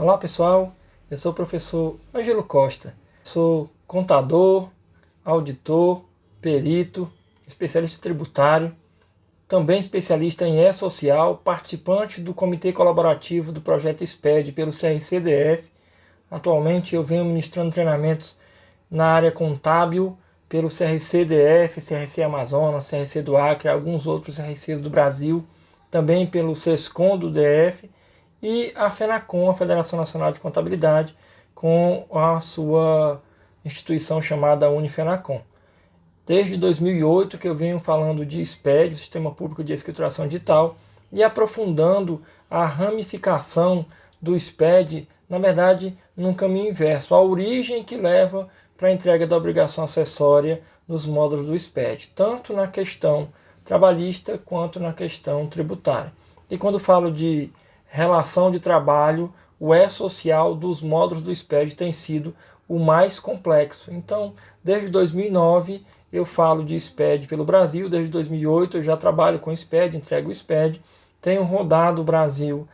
Olá pessoal, eu sou o professor Ângelo Costa. Sou contador, auditor, perito, especialista tributário, também especialista em E-Social, participante do Comitê Colaborativo do Projeto SPED pelo CRC-DF. Atualmente eu venho ministrando treinamentos na área contábil pelo CRC-DF, CRC Amazonas, CRC do Acre, alguns outros CRCs do Brasil, também pelo SESCOM do DF e a FENACON, a Federação Nacional de Contabilidade, com a sua instituição chamada Unifenacon. Desde 2008 que eu venho falando de SPED, o Sistema Público de Escrituração Digital, e aprofundando a ramificação do SPED, na verdade, num caminho inverso, a origem que leva para a entrega da obrigação acessória nos módulos do SPED, tanto na questão trabalhista quanto na questão tributária. E quando falo de relação de trabalho, o E-Social dos módulos do SPED tem sido o mais complexo. Então, desde 2009 eu falo de SPED pelo Brasil, desde 2008 eu já trabalho com SPED, entrego o SPED, tenho rodado o Brasil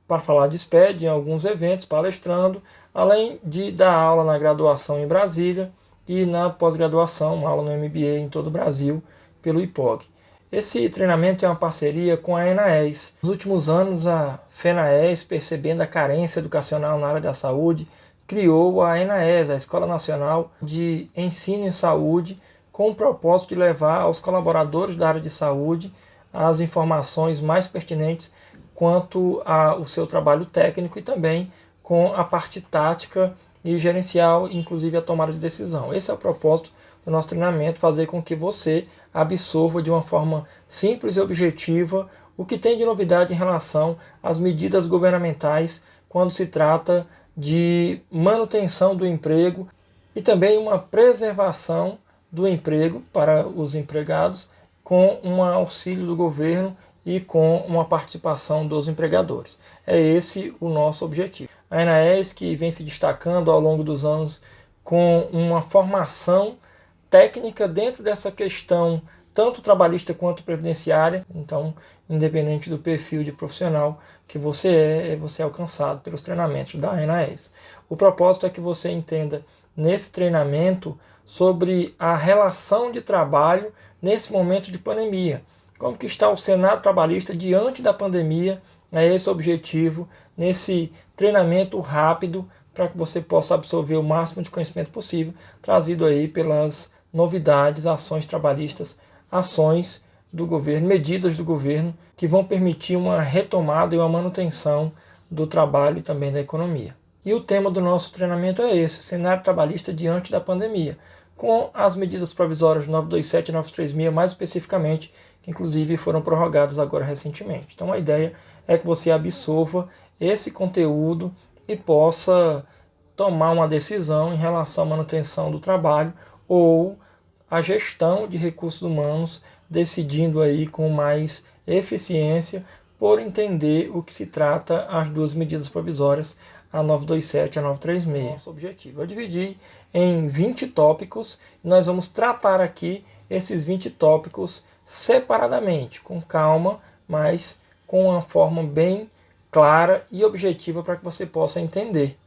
para falar de SPED em alguns eventos, palestrando, além de dar aula na graduação em Brasília e na pós-graduação, uma aula no MBA em todo o Brasil, pelo IPOG. Esse treinamento é uma parceria com a ENAES. Nos últimos anos, a FENAES, percebendo a carência educacional na área da saúde, criou a ENAES, a Escola Nacional de Ensino em Saúde, com o propósito de levar aos colaboradores da área de saúde as informações mais pertinentes quanto ao seu trabalho técnico e também com a parte tática e gerencial, inclusive a tomada de decisão. Esse é o propósito do nosso treinamento, fazer com que você absorva de uma forma simples e objetiva o que tem de novidade em relação às medidas governamentais quando se trata de manutenção do emprego e também uma preservação do emprego para os empregados com um auxílio do governo e com uma participação dos empregadores. É esse o nosso objetivo. A ENAES, que vem se destacando ao longo dos anos com uma formação técnica dentro dessa questão, tanto trabalhista quanto previdenciária. Então, independente do perfil de profissional que você é alcançado pelos treinamentos da ENAES. O propósito é que você entenda nesse treinamento sobre a relação de trabalho nesse momento de pandemia. Como que está o cenário trabalhista diante da pandemia? É esse o objetivo nesse treinamento rápido para que você possa absorver o máximo de conhecimento possível, trazido aí pelas novidades, ações trabalhistas, ações do governo, medidas do governo que vão permitir uma retomada e uma manutenção do trabalho e também da economia. E o tema do nosso treinamento é esse, cenário trabalhista diante da pandemia, com as medidas provisórias 927 e 936, mais especificamente, que inclusive foram prorrogadas agora recentemente. Então a ideia é que você absorva esse conteúdo e possa tomar uma decisão em relação à manutenção do trabalho ou a gestão de recursos humanos, decidindo aí com mais eficiência por entender o que se trata as duas medidas provisórias, a 927 e a 936. Nosso objetivo é dividir em 20 tópicos e nós vamos tratar aqui esses 20 tópicos separadamente, com calma, mas com uma forma bem clara e objetiva para que você possa entender.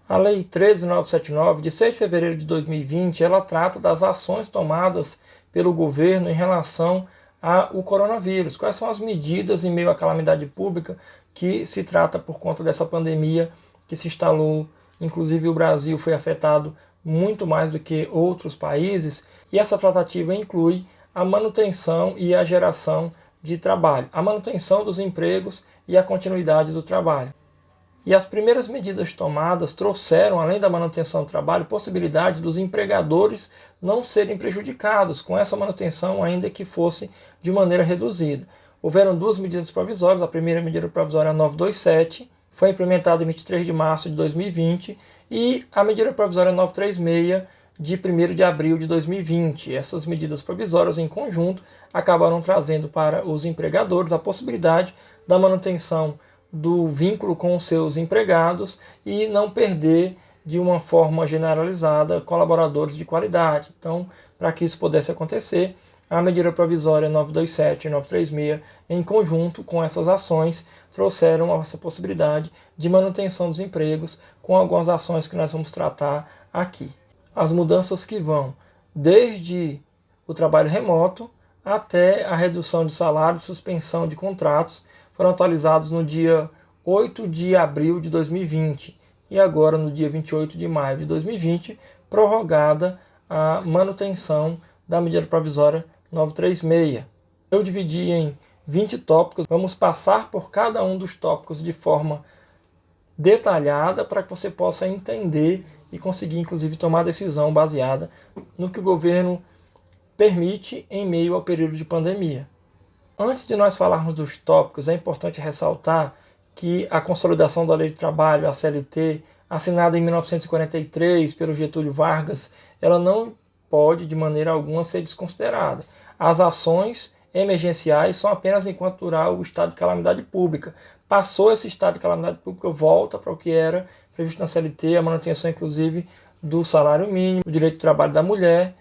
A Lei 13.979, de 6 de fevereiro de 2020, ela trata das ações tomadas pelo governo em relação ao coronavírus. Quais são as medidas em meio à calamidade pública que se trata por conta dessa pandemia que se instalou, inclusive o Brasil foi afetado muito mais do que outros países, e essa tratativa inclui a manutenção e a geração de trabalho, a manutenção dos empregos e a continuidade do trabalho. E as primeiras medidas tomadas trouxeram, além da manutenção do trabalho, possibilidade dos empregadores não serem prejudicados com essa manutenção, ainda que fosse de maneira reduzida. Houveram duas medidas provisórias. A primeira medida provisória é a 927, foi implementada em 23 de março de 2020, e a medida provisória 936, de 1º de abril de 2020. Essas medidas provisórias, em conjunto, acabaram trazendo para os empregadores a possibilidade da manutenção do vínculo com os seus empregados e não perder de uma forma generalizada colaboradores de qualidade. Então, para que isso pudesse acontecer, a medida provisória 927 e 936, em conjunto com essas ações, trouxeram essa possibilidade de manutenção dos empregos com algumas ações que nós vamos tratar aqui. As mudanças que vão desde o trabalho remoto até a redução de salário e suspensão de contratos foram atualizados no dia 8 de abril de 2020 e agora no dia 28 de maio de 2020, prorrogada a manutenção da medida provisória 936. Eu dividi em 20 tópicos, vamos passar por cada um dos tópicos de forma detalhada para que você possa entender e conseguir, inclusive, tomar decisão baseada no que o governo permite em meio ao período de pandemia. Antes de nós falarmos dos tópicos, é importante ressaltar que a consolidação da Lei de Trabalho, a CLT, assinada em 1943 pelo Getúlio Vargas, ela não pode, de maneira alguma, ser desconsiderada. As ações emergenciais são apenas enquanto durar o estado de calamidade pública. Passou esse estado de calamidade pública, volta para o que era previsto na CLT, a manutenção, inclusive, do salário mínimo, do direito de trabalho da mulher,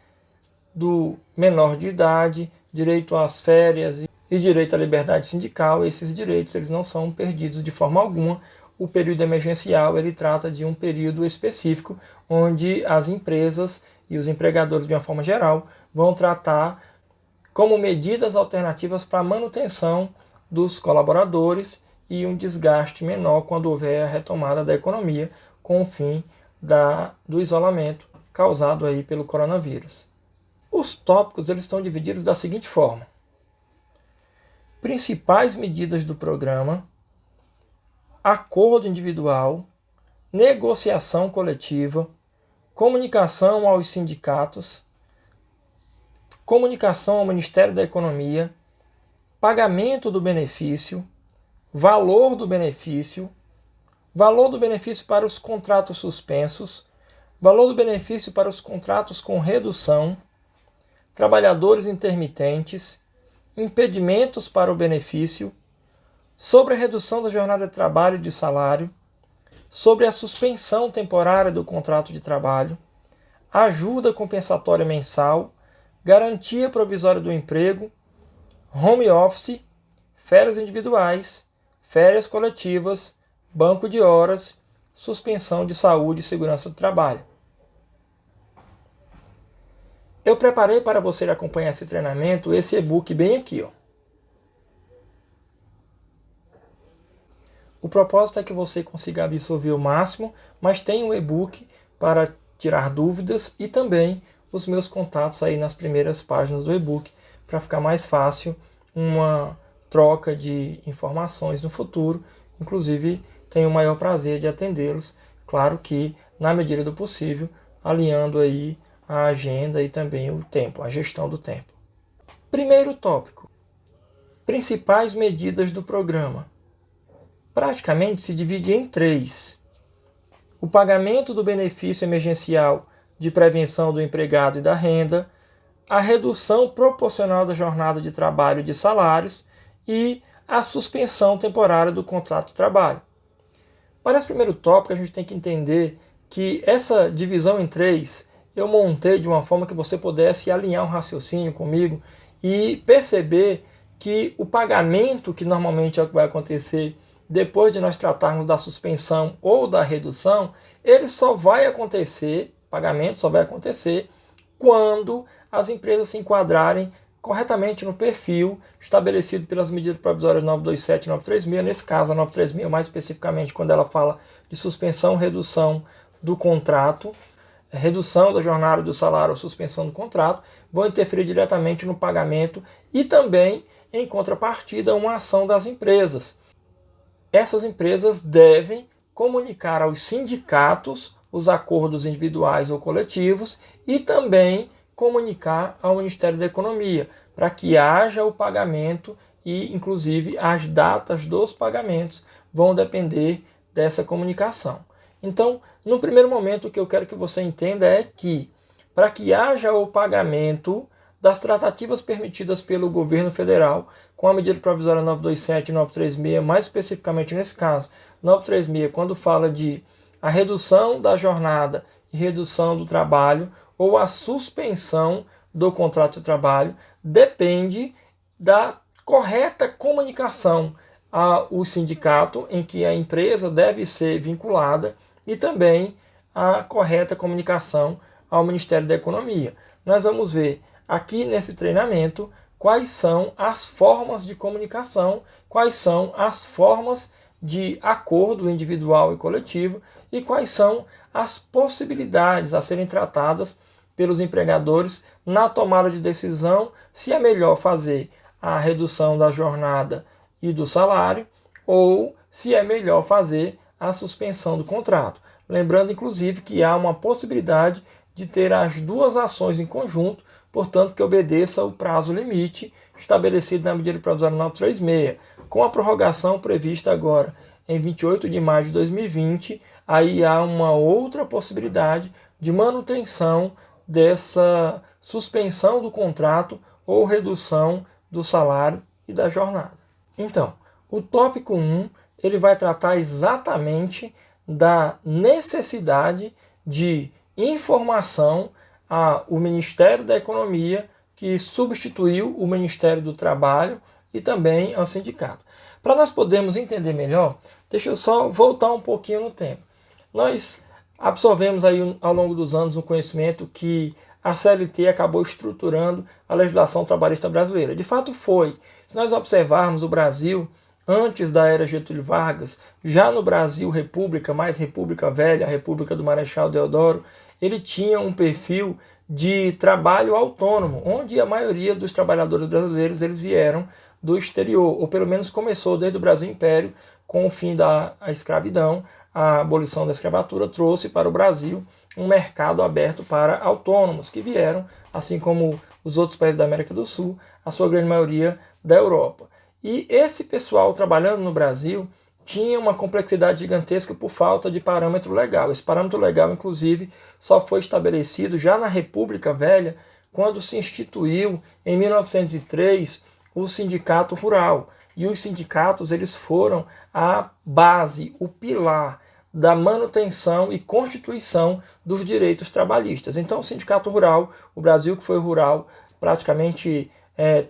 do menor de idade, direito às férias e direito à liberdade sindical. Esses direitos eles não são perdidos de forma alguma. O período emergencial ele trata de um período específico onde as empresas e os empregadores, de uma forma geral, vão tratar como medidas alternativas para a manutenção dos colaboradores e um desgaste menor quando houver a retomada da economia com o fim do isolamento causado aí pelo coronavírus. Os tópicos eles estão divididos da seguinte forma: principais medidas do programa, acordo individual, negociação coletiva, comunicação aos sindicatos, comunicação ao Ministério da Economia, pagamento do benefício, valor do benefício para os contratos suspensos, valor do benefício para os contratos com redução, trabalhadores intermitentes, impedimentos para o benefício, sobre a redução da jornada de trabalho e de salário, sobre a suspensão temporária do contrato de trabalho, ajuda compensatória mensal, garantia provisória do emprego, home office, férias individuais, férias coletivas, banco de horas, suspensão de saúde e segurança do trabalho. Eu preparei para você acompanhar esse treinamento, esse e-book bem aqui, ó. O propósito é que você consiga absorver o máximo, mas tem um e-book para tirar dúvidas e também os meus contatos aí nas primeiras páginas do e-book para ficar mais fácil uma troca de informações no futuro. Inclusive, tenho o maior prazer de atendê-los, claro que na medida do possível, alinhando aí a agenda e também o tempo, a gestão do tempo. Primeiro tópico: principais medidas do programa. Praticamente se divide em 3. O pagamento do benefício emergencial de prevenção do empregado e da renda, a redução proporcional da jornada de trabalho e de salários e a suspensão temporária do contrato de trabalho. Para esse primeiro tópico, a gente tem que entender que essa divisão em 3 eu montei de uma forma que você pudesse alinhar um raciocínio comigo e perceber que o pagamento, que normalmente é o que vai acontecer depois de nós tratarmos da suspensão ou da redução, ele só vai acontecer, pagamento só vai acontecer quando as empresas se enquadrarem corretamente no perfil estabelecido pelas medidas provisórias 927 e 936, nesse caso a 936 mais especificamente quando ela fala de suspensão, redução do contrato, redução da jornada do salário ou suspensão do contrato, vão interferir diretamente no pagamento e também, em contrapartida, uma ação das empresas. Essas empresas devem comunicar aos sindicatos os acordos individuais ou coletivos e também comunicar ao Ministério da Economia, para que haja o pagamento e, inclusive, as datas dos pagamentos vão depender dessa comunicação. Então, no primeiro momento, o que eu quero que você entenda é que, para que haja o pagamento das tratativas permitidas pelo governo federal com a medida provisória 927 e 936, mais especificamente nesse caso, 936, quando fala de a redução da jornada e redução do trabalho ou a suspensão do contrato de trabalho, depende da correta comunicação ao sindicato em que a empresa deve ser vinculada e também a correta comunicação ao Ministério da Economia. Nós vamos ver aqui nesse treinamento quais são as formas de comunicação, quais são as formas de acordo individual e coletivo e quais são as possibilidades a serem tratadas pelos empregadores na tomada de decisão se é melhor fazer a redução da jornada e do salário ou se é melhor fazer a suspensão do contrato. Lembrando, inclusive, que há uma possibilidade de ter as duas ações em conjunto, portanto, que obedeça o prazo limite estabelecido na medida provisória 936. Com a prorrogação prevista agora em 28 de maio de 2020, aí há uma outra possibilidade de manutenção dessa suspensão do contrato ou redução do salário e da jornada. Então, o tópico 1, ele vai tratar exatamente da necessidade de informação ao Ministério da Economia, que substituiu o Ministério do Trabalho, e também ao sindicato. Para nós podermos entender melhor, deixa eu só voltar um pouquinho no tempo. Nós absorvemos aí ao longo dos anos um conhecimento que a CLT acabou estruturando a legislação trabalhista brasileira. De fato foi. Se nós observarmos o Brasil antes da era Getúlio Vargas, já no Brasil República, mais República Velha, a República do Marechal Deodoro, ele tinha um perfil de trabalho autônomo, onde a maioria dos trabalhadores brasileiros eles vieram do exterior, ou pelo menos começou desde o Brasil Império, com o fim da escravidão, a abolição da escravatura trouxe para o Brasil um mercado aberto para autônomos, que vieram, assim como os outros países da América do Sul, a sua grande maioria da Europa. E esse pessoal trabalhando no Brasil tinha uma complexidade gigantesca por falta de parâmetro legal. Esse parâmetro legal, inclusive, só foi estabelecido já na República Velha, quando se instituiu, em 1903, o Sindicato Rural. E os sindicatos eles foram a base, o pilar da manutenção e constituição dos direitos trabalhistas. Então, o Sindicato Rural, o Brasil que foi rural, praticamente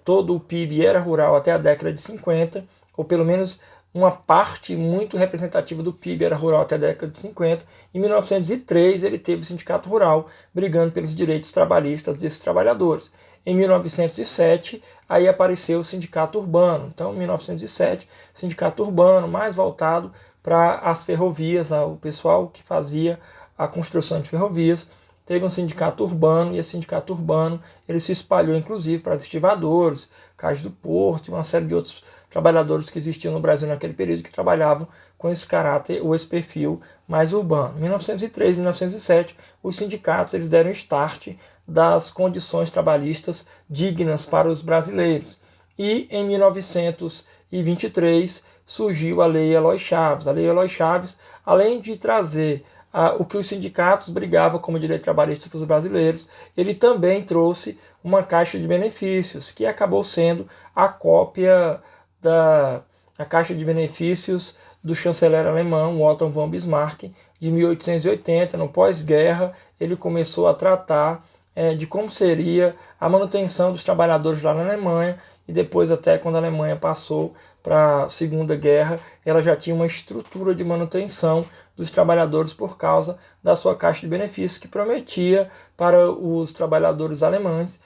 todo o PIB era rural até a década de 50, ou pelo menos uma parte muito representativa do PIB era rural até a década de 50. Em 1903, ele teve o Sindicato Rural brigando pelos direitos trabalhistas desses trabalhadores. Em 1907, aí apareceu o Sindicato Urbano. Então, em 1907, Sindicato Urbano, mais voltado para as ferrovias, o pessoal que fazia a construção de ferrovias, teve um sindicato urbano, e esse sindicato urbano ele se espalhou inclusive para os estivadores, Cais do Porto e uma série de outros trabalhadores que existiam no Brasil naquele período que trabalhavam com esse caráter ou esse perfil mais urbano. Em 1903, 1907, os sindicatos eles deram start das condições trabalhistas dignas para os brasileiros. E em 1923 surgiu a Lei Eloy Chaves. A Lei Eloy Chaves, além de trazer o que os sindicatos brigavam como direito trabalhista para os brasileiros, ele também trouxe uma caixa de benefícios, que acabou sendo a cópia da caixa de benefícios do chanceler alemão, Otto von Bismarck, de 1880. No pós-guerra, ele começou a tratar de como seria a manutenção dos trabalhadores lá na Alemanha, e depois, até quando a Alemanha passou para a Segunda Guerra, ela já tinha uma estrutura de manutenção dos trabalhadores por causa da sua caixa de benefícios, que prometia para os trabalhadores alemães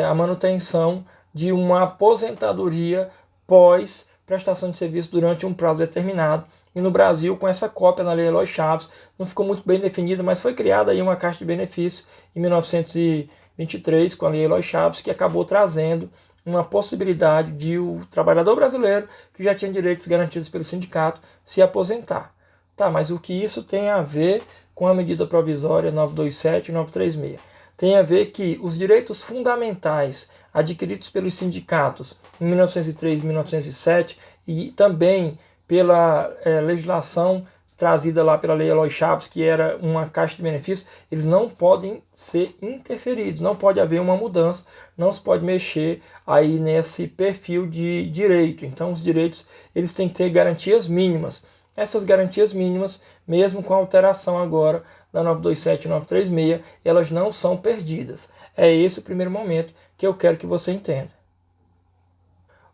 a manutenção de uma aposentadoria pós prestação de serviço durante um prazo determinado. E no Brasil, com essa cópia na Lei Eloy Chaves, não ficou muito bem definida, mas foi criada aí uma caixa de benefício em 1923, com a Lei Eloy Chaves, que acabou trazendo uma possibilidade de o trabalhador brasileiro, que já tinha direitos garantidos pelo sindicato, se aposentar. Tá, mas o que isso tem a ver com a medida provisória 927 e 936? Tem a ver que os direitos fundamentais adquiridos pelos sindicatos em 1903 e 1907 e também pela legislação trazida lá pela Lei Eloy Chaves, que era uma caixa de benefícios, eles não podem ser interferidos, não pode haver uma mudança, não se pode mexer aí nesse perfil de direito. Então os direitos eles têm que ter garantias mínimas. essas garantias mínimas, mesmo com a alteração agora da 927 e 936, elas não são perdidas. É esse o primeiro momento que eu quero que você entenda.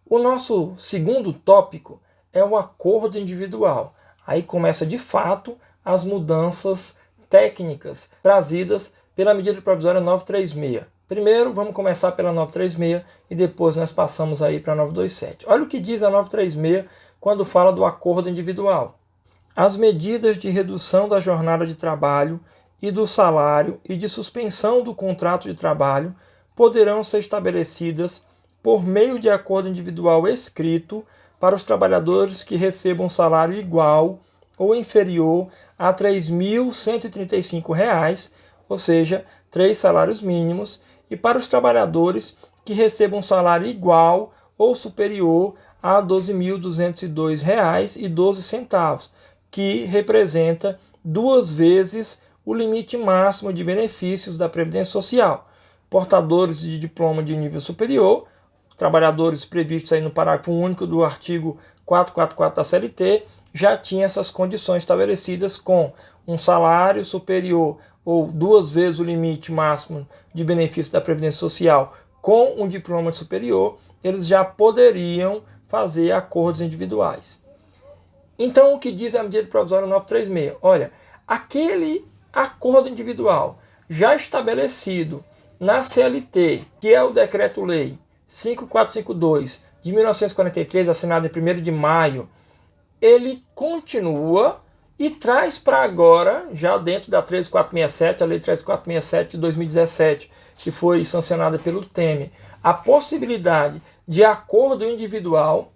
O nosso segundo tópico é o acordo individual. Aí começa de fato as mudanças técnicas trazidas pela medida provisória 936. Primeiro vamos começar pela 936 e depois nós passamos aí para a 927. Olha o que diz a 936 quando fala do acordo individual. As medidas de redução da jornada de trabalho e do salário e de suspensão do contrato de trabalho poderão ser estabelecidas por meio de acordo individual escrito para os trabalhadores que recebam salário igual ou inferior a R$ 3.135, ou seja, 3 salários mínimos, e para os trabalhadores que recebam salário igual ou superior a R$ 12.202,12, que representa 2 vezes o limite máximo de benefícios da Previdência Social. Portadores de diploma de nível superior, trabalhadores previstos aí no parágrafo único do artigo 444 da CLT, já tinha essas condições estabelecidas com um salário superior ou 2 vezes o limite máximo de benefício da Previdência Social com um diploma de superior, eles já poderiam fazer acordos individuais. Então, o que diz a medida provisória 936? Olha, aquele acordo individual já estabelecido na CLT, que é o Decreto-Lei 5452 de 1943, assinado em 1º de maio, ele continua e traz para agora, já dentro da 13467, a Lei 13467 de 2017, que foi sancionada pelo Temer, a possibilidade de acordo individual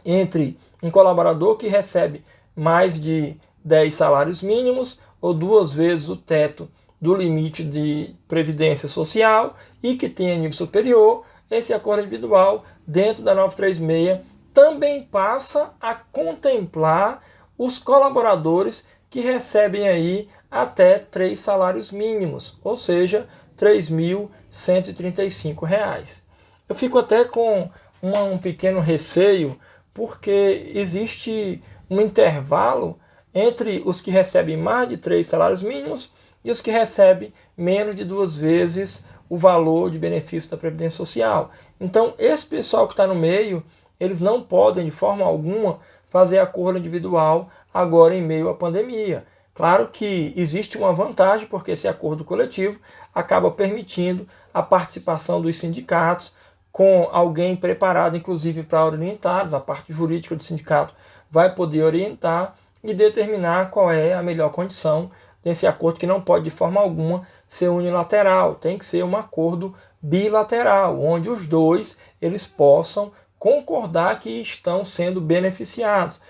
entre um colaborador que recebe mais de 10 salários mínimos ou 2 vezes o teto do limite de previdência social e que tenha nível superior. Esse acordo individual, dentro da 936, também passa a contemplar os colaboradores que recebem aí até 3 salários mínimos, ou seja, R$ 3.135. Eu fico até com um pequeno receio, porque existe um intervalo entre os que recebem mais de 3 salários mínimos e os que recebem menos de 2 vezes o valor de benefício da Previdência Social. Então, esse pessoal que está no meio, eles não podem, de forma alguma, fazer acordo individual agora em meio à pandemia. Claro que existe uma vantagem, porque esse acordo coletivo acaba permitindo a participação dos sindicatos, com alguém preparado, inclusive, para orientá-los. A parte jurídica do sindicato vai poder orientar e determinar qual é a melhor condição desse acordo, que não pode, de forma alguma, ser unilateral. Tem que ser um acordo bilateral, onde os dois eles possam concordar que estão sendo beneficiados.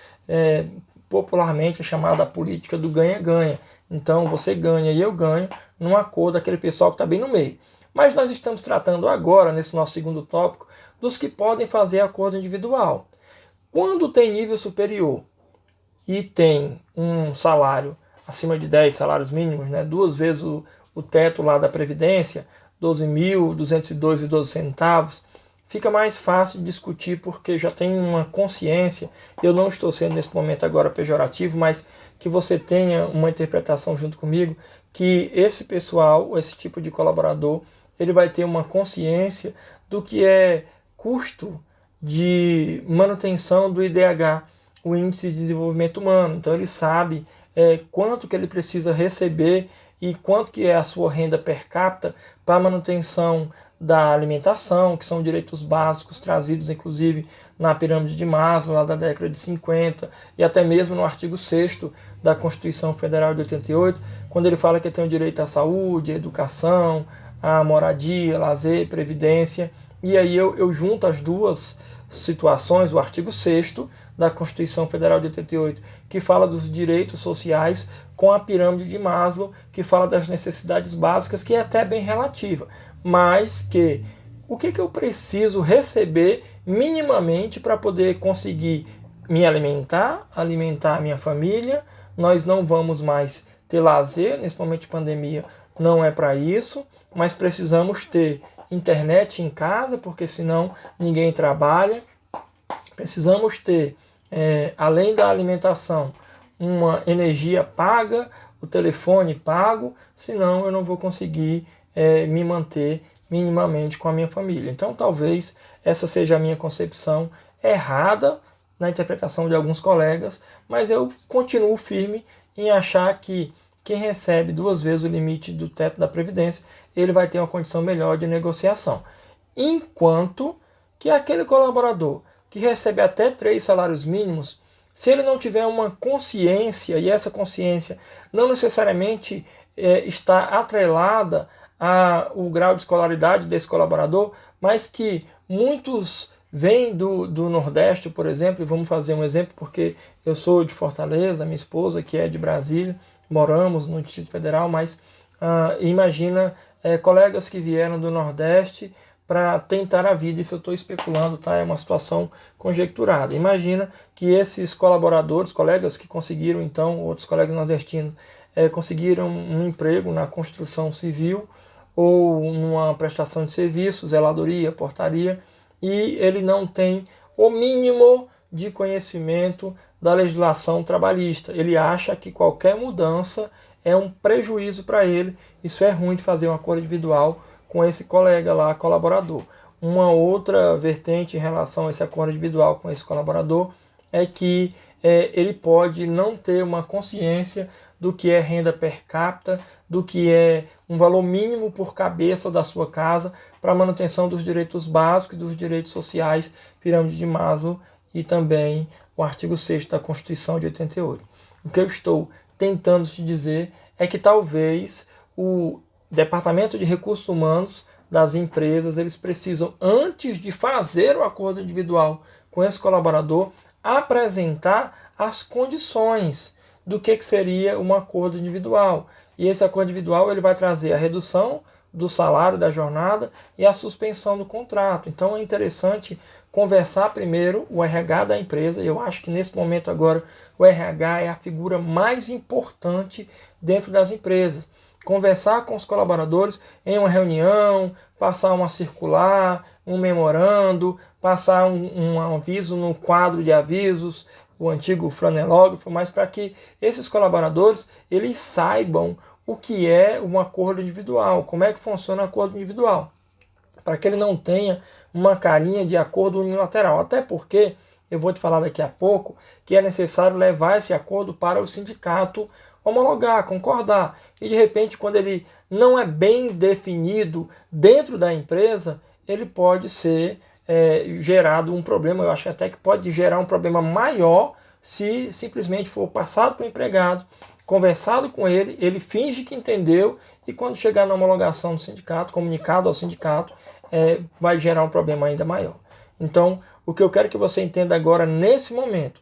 Popularmente é chamada a política do ganha-ganha. Então, você ganha e eu ganho num acordo daquele pessoal que está bem no meio. Mas nós estamos tratando agora, nesse nosso segundo tópico, dos que podem fazer acordo individual. Quando tem nível superior e tem um salário acima de 10 salários mínimos, 2 vezes o teto lá da Previdência, R$ 12.202,12, fica mais fácil de discutir, porque já tem uma consciência. Eu não estou sendo nesse momento agora pejorativo, mas que você tenha uma interpretação junto comigo, que esse pessoal, esse tipo de colaborador, ele vai ter uma consciência do que é custo de manutenção do IDH, o Índice de Desenvolvimento Humano. Então ele sabe quanto que ele precisa receber e quanto que é a sua renda per capita para a manutenção da alimentação, que são direitos básicos trazidos inclusive na pirâmide de Maslow, lá da década de 50, e até mesmo no artigo 6º da Constituição Federal de 88, quando ele fala que tem o direito à saúde, à educação, à moradia, lazer, previdência. E aí eu junto as duas situações, o artigo 6º da Constituição Federal de 88, que fala dos direitos sociais, com a pirâmide de Maslow, que fala das necessidades básicas, que é até bem relativa, mas que o que eu preciso receber minimamente para poder conseguir me alimentar a minha família. Nós não vamos mais ter lazer, nesse momento de pandemia não é para isso, mas precisamos ter internet em casa, porque senão ninguém trabalha. Precisamos ter além da alimentação, uma energia paga, o telefone pago, senão eu não vou conseguir me manter minimamente com a minha família. Então talvez essa seja a minha concepção errada na interpretação de alguns colegas, mas eu continuo firme em achar que quem recebe 2 vezes o limite do teto da Previdência, ele vai ter uma condição melhor de negociação. Enquanto que aquele colaborador que recebe até 3 salários mínimos, se ele não tiver uma consciência, e essa consciência não necessariamente está atrelada ao grau de escolaridade desse colaborador, mas que muitos vêm do Nordeste, por exemplo, e vamos fazer um exemplo porque eu sou de Fortaleza, minha esposa que é de Brasília, moramos no Distrito Federal, mas imagina colegas que vieram do Nordeste para tentar a vida, isso eu estou especulando, tá? É uma situação conjecturada. Imagina que esses colaboradores, colegas que conseguiram, então, outros colegas nordestinos, conseguiram um emprego na construção civil ou numa prestação de serviços, zeladoria, portaria, e ele não tem o mínimo de conhecimento da legislação trabalhista. Ele acha que qualquer mudança é um prejuízo para ele, isso é ruim de fazer um acordo individual com esse colega lá, colaborador. Uma outra vertente em relação a esse acordo individual com esse colaborador é que ele pode não ter uma consciência do que é renda per capita, do que é um valor mínimo por cabeça da sua casa para a manutenção dos direitos básicos, dos direitos sociais, pirâmide de Maslow e também o artigo 6º da Constituição de 88. O que eu estou tentando te dizer é que talvez o Departamento de Recursos Humanos das empresas, eles precisam, antes de fazer o acordo individual com esse colaborador, apresentar as condições do que seria um acordo individual. E esse acordo individual ele vai trazer a redução do salário da jornada e a suspensão do contrato. Então é interessante conversar primeiro o RH da empresa. Eu acho que nesse momento agora o RH é a figura mais importante dentro das empresas. Conversar com os colaboradores em uma reunião, passar uma circular, um memorando, passar um aviso no quadro de avisos, o antigo flanelógrafo, mas para que esses colaboradores eles saibam o que é um acordo individual, como é que funciona o acordo individual, para que ele não tenha uma carinha de acordo unilateral, até porque eu vou te falar daqui a pouco que é necessário levar esse acordo para o sindicato homologar, concordar, e de repente quando ele não é bem definido dentro da empresa, ele pode ser gerado um problema, eu acho até que pode gerar um problema maior se simplesmente for passado para o empregado, conversado com ele, ele finge que entendeu e quando chegar na homologação do sindicato, comunicado ao sindicato, vai gerar um problema ainda maior. Então, o que eu quero que você entenda agora, nesse momento,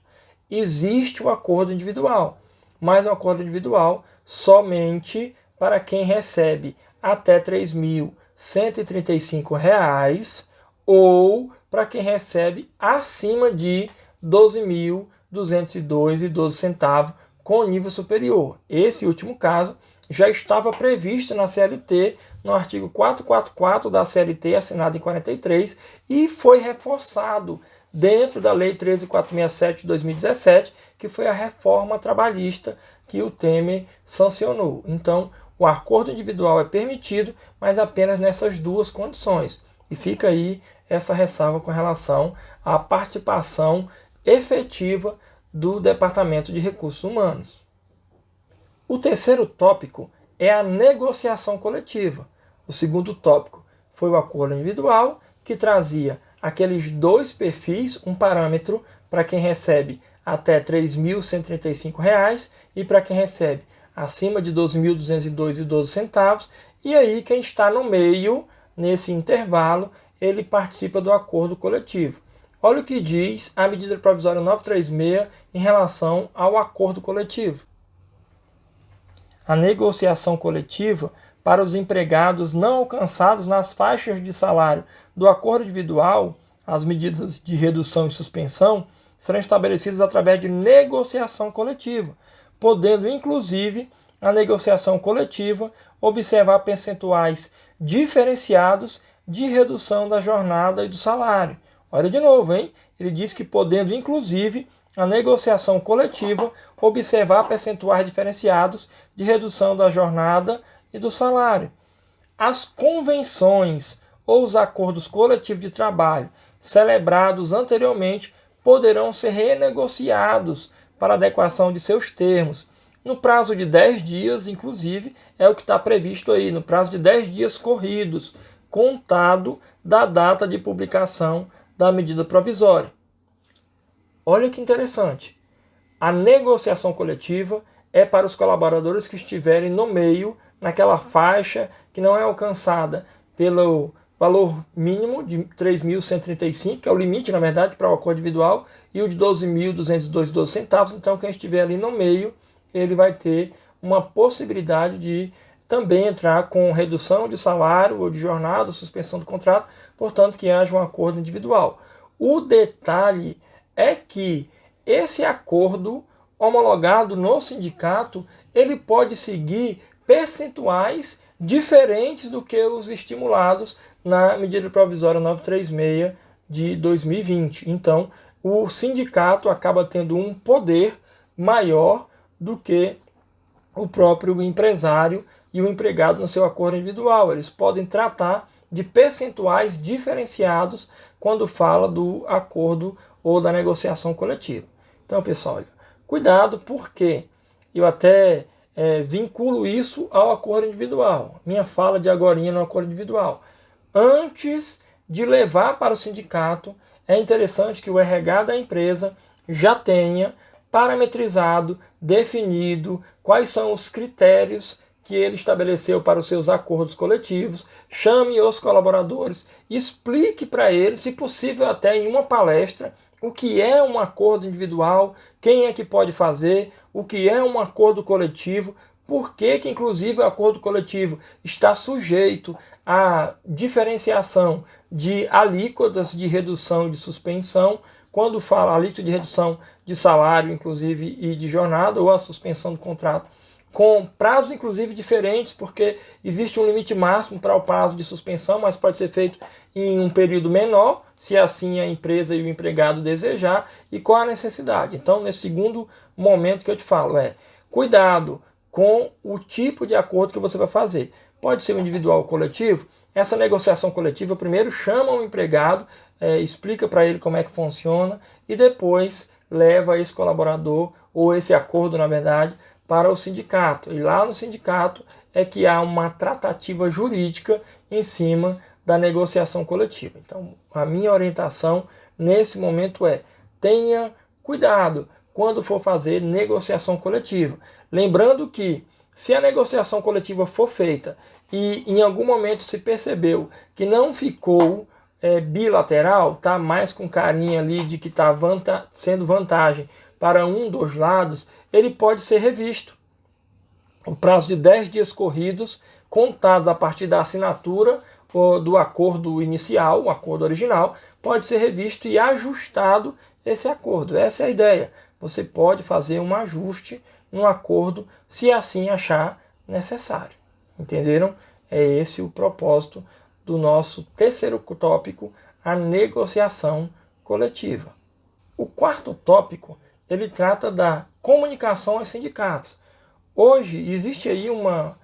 existe o acordo individual, mas um acordo individual somente para quem recebe até R$ 3.135 ou para quem recebe acima de R$ 12.202,12 com nível superior. Esse último caso já estava previsto na CLT, no artigo 444 da CLT, assinado em 43, e foi reforçado dentro da Lei 13.467 de 2017, que foi a reforma trabalhista que o Temer sancionou. Então, o acordo individual é permitido, mas apenas nessas duas condições. E fica aí essa ressalva com relação à participação efetiva do Departamento de Recursos Humanos. O terceiro tópico é a negociação coletiva. O segundo tópico foi o acordo individual, que trazia aqueles dois perfis, um parâmetro para quem recebe até R$ 3.135 e para quem recebe acima de R$ 12.202,12. E aí quem está no meio, nesse intervalo, ele participa do acordo coletivo. Olha o que diz a medida provisória 936 em relação ao acordo coletivo. A negociação coletiva para os empregados não alcançados nas faixas de salário do acordo individual, as medidas de redução e suspensão serão estabelecidas através de negociação coletiva, podendo, inclusive, a negociação coletiva observar percentuais diferenciados de redução da jornada e do salário. Olha de novo, hein? Ele diz que podendo, inclusive, a negociação coletiva observar percentuais diferenciados de redução da jornada e do salário. As convenções ou os acordos coletivos de trabalho celebrados anteriormente poderão ser renegociados para adequação de seus termos. No prazo de 10 dias, inclusive, é o que está previsto aí, no prazo de 10 dias corridos, contado da data de publicação da medida provisória. Olha que interessante. A negociação coletiva é para os colaboradores que estiverem no meio, naquela faixa que não é alcançada pelo valor mínimo de 3.135, que é o limite, na verdade, para o acordo individual, e o de 12.212 centavos. Então, quem estiver ali no meio, ele vai ter uma possibilidade de também entrar com redução de salário ou de jornada, suspensão do contrato, portanto, que haja um acordo individual. O detalhe é que esse acordo homologado no sindicato, ele pode seguir percentuais diferentes do que os estimulados na medida provisória 936 de 2020. Então, o sindicato acaba tendo um poder maior do que o próprio empresário e o empregado no seu acordo individual. Eles podem tratar de percentuais diferenciados quando fala do acordo ou da negociação coletiva. Então, pessoal, olha, cuidado, porque eu até vinculo isso ao acordo individual. Minha fala de agorinha no acordo individual. Antes de levar para o sindicato, é interessante que o RH da empresa já tenha parametrizado, definido quais são os critérios que ele estabeleceu para os seus acordos coletivos, chame os colaboradores, explique para eles, se possível até em uma palestra, o que é um acordo individual, quem é que pode fazer, o que é um acordo coletivo, por que inclusive o acordo coletivo está sujeito à diferenciação de alíquotas de redução e de suspensão, quando fala alíquota de redução de salário, inclusive, e de jornada, ou a suspensão do contrato, com prazos, inclusive, diferentes, porque existe um limite máximo para o prazo de suspensão, mas pode ser feito em um período menor, se assim a empresa e o empregado desejar, e qual a necessidade. Então, nesse segundo momento que eu te falo, cuidado com o tipo de acordo que você vai fazer. Pode ser um individual ou coletivo. Essa negociação coletiva, primeiro chama o empregado, explica para ele como é que funciona, e depois leva esse colaborador, ou esse acordo, na verdade, para o sindicato. E lá no sindicato é que há uma tratativa jurídica em cima da negociação coletiva. Então, a minha orientação nesse momento tenha cuidado quando for fazer negociação coletiva. Lembrando que, se a negociação coletiva for feita e em algum momento se percebeu que não ficou bilateral, tá mais com carinha ali de que está sendo vantagem para um dos lados, ele pode ser revisto. O prazo de 10 dias corridos, contados a partir da assinatura do acordo inicial, o acordo original, pode ser revisto e ajustado esse acordo. Essa é a ideia. Você pode fazer um ajuste no acordo se assim achar necessário. Entenderam? É esse o propósito do nosso terceiro tópico, a negociação coletiva. O quarto tópico, ele trata da comunicação aos sindicatos. Hoje existe aí uma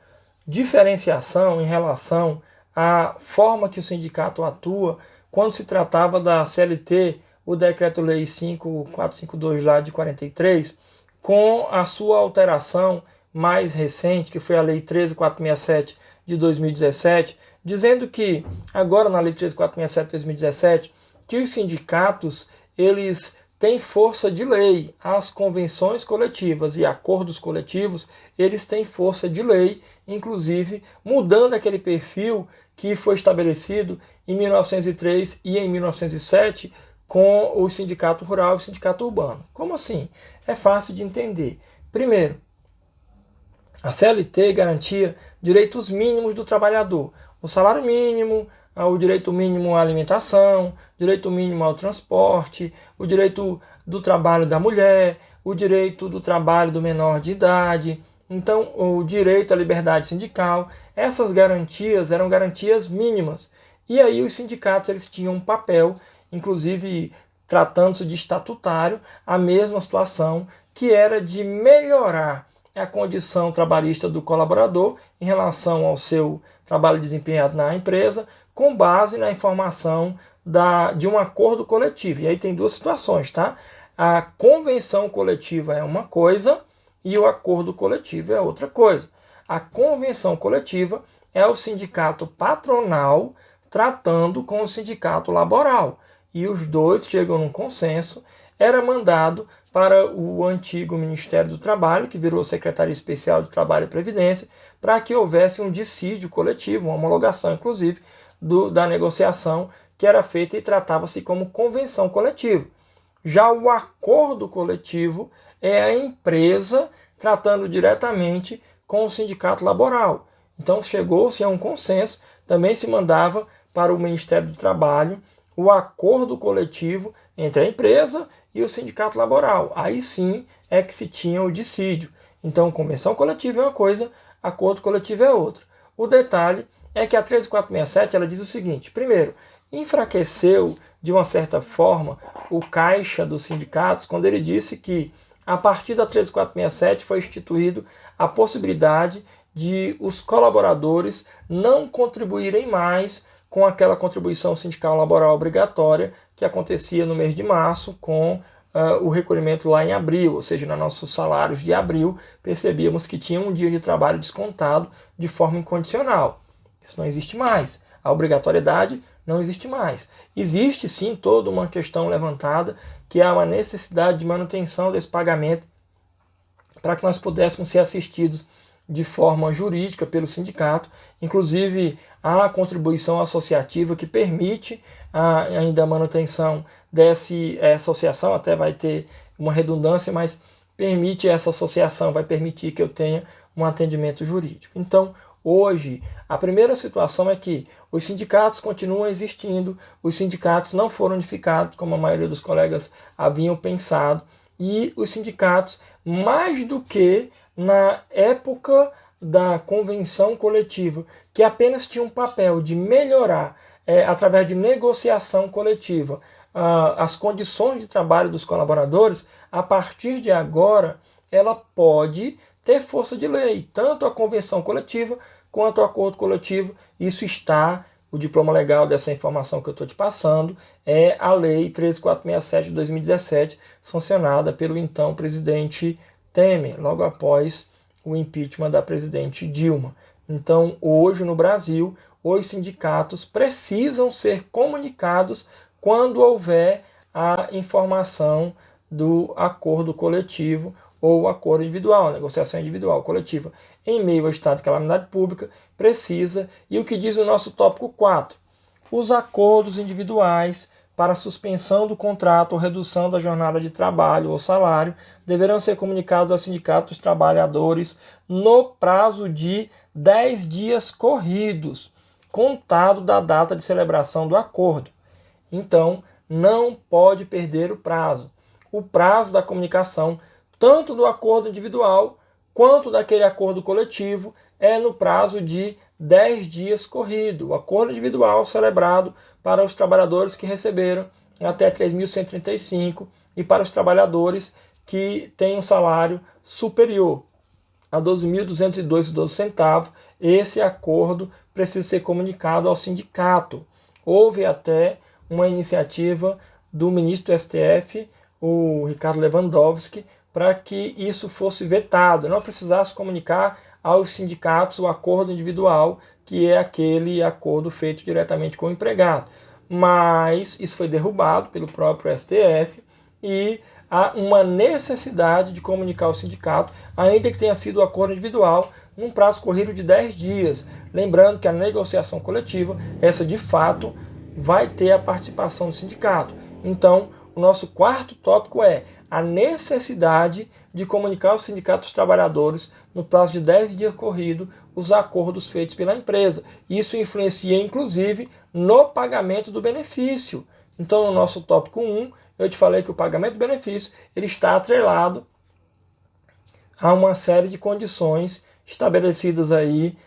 diferenciação em relação à forma que o sindicato atua quando se tratava da CLT, o Decreto-Lei 5452 lá de 43, com a sua alteração mais recente, que foi a Lei 13467 de 2017, dizendo que, agora na Lei 13467 de 2017, que os sindicatos, eles têm força de lei. As convenções coletivas e acordos coletivos, eles têm força de lei, inclusive mudando aquele perfil que foi estabelecido em 1903 e em 1907 com o sindicato rural e o sindicato urbano. Como assim? É fácil de entender. Primeiro, a CLT garantia direitos mínimos do trabalhador. O salário mínimo, o direito mínimo à alimentação, direito mínimo ao transporte, o direito do trabalho da mulher, o direito do trabalho do menor de idade, então o direito à liberdade sindical. Essas garantias eram garantias mínimas. E aí os sindicatos, eles tinham um papel, inclusive tratando-se de estatutário, a mesma situação, que era de melhorar a condição trabalhista do colaborador em relação ao seu trabalho desempenhado na empresa, com base na informação de um acordo coletivo. E aí tem duas situações, tá? A convenção coletiva é uma coisa e o acordo coletivo é outra coisa. A convenção coletiva é o sindicato patronal tratando com o sindicato laboral. E os dois chegam num consenso. Era mandado para o antigo Ministério do Trabalho, que virou Secretaria Especial de Trabalho e Previdência, para que houvesse um dissídio coletivo, uma homologação, inclusive, da negociação que era feita e tratava-se como convenção coletiva. Já o acordo coletivo é a empresa tratando diretamente com o sindicato laboral. Então chegou-se a um consenso, também se mandava para o Ministério do Trabalho o acordo coletivo entre a empresa e o sindicato laboral. Aí sim é que se tinha o dissídio. Então, convenção coletiva é uma coisa, acordo coletivo é outra. O detalhe é que a 13467 ela diz o seguinte: primeiro, enfraqueceu de uma certa forma o caixa dos sindicatos quando ele disse que a partir da 13467 foi instituído a possibilidade de os colaboradores não contribuírem mais com aquela contribuição sindical laboral obrigatória que acontecia no mês de março com o recolhimento lá em abril, ou seja, nos nossos salários de abril, percebíamos que tinha um dia de trabalho descontado de forma incondicional. Isso não existe mais. A obrigatoriedade não existe mais. Existe sim toda uma questão levantada, que é uma necessidade de manutenção desse pagamento para que nós pudéssemos ser assistidos de forma jurídica pelo sindicato, inclusive a contribuição associativa que permite ainda a manutenção dessa associação, até vai ter uma redundância, mas permite essa associação, vai permitir que eu tenha um atendimento jurídico. Então, hoje, a primeira situação é que os sindicatos continuam existindo, os sindicatos não foram unificados, como a maioria dos colegas haviam pensado, e os sindicatos, mais do que na época da convenção coletiva, que apenas tinha um papel de melhorar, através de negociação coletiva, as condições de trabalho dos colaboradores, a partir de agora, ela pode ter força de lei, tanto a convenção coletiva quanto o acordo coletivo. Isso está, o diploma legal dessa informação que eu estou te passando, é a Lei 13467 de 2017, sancionada pelo então presidente Temer, logo após o impeachment da presidente Dilma. Então, hoje no Brasil, os sindicatos precisam ser comunicados quando houver a informação do acordo coletivo ou acordo individual, negociação individual, coletiva. Em meio ao estado de calamidade pública, precisa, e o que diz o nosso tópico 4, os acordos individuais para suspensão do contrato ou redução da jornada de trabalho ou salário deverão ser comunicados ao sindicato dos trabalhadores no prazo de 10 dias corridos, contado da data de celebração do acordo. Então, não pode perder o prazo. O prazo da comunicação, tanto do acordo individual quanto daquele acordo coletivo, é no prazo de 10 dias corrido. O acordo individual celebrado para os trabalhadores que receberam até 3.135 e para os trabalhadores que têm um salário superior a 12.212,12, esse acordo precisa ser comunicado ao sindicato. Houve até uma iniciativa do ministro do STF, o Ricardo Lewandowski, para que isso fosse vetado, não precisasse comunicar aos sindicatos o acordo individual, que é aquele acordo feito diretamente com o empregado. Mas isso foi derrubado pelo próprio STF e há uma necessidade de comunicar ao sindicato, ainda que tenha sido o acordo individual, num prazo corrido de 10 dias. Lembrando que a negociação coletiva, essa de fato, vai ter a participação do sindicato. Então, o nosso quarto tópico é a necessidade de comunicar aos sindicatos trabalhadores, no prazo de 10 dias corrido, os acordos feitos pela empresa. Isso influencia, inclusive, no pagamento do benefício. Então, no nosso tópico 1, eu te falei que o pagamento do benefício ele está atrelado a uma série de condições estabelecidas aí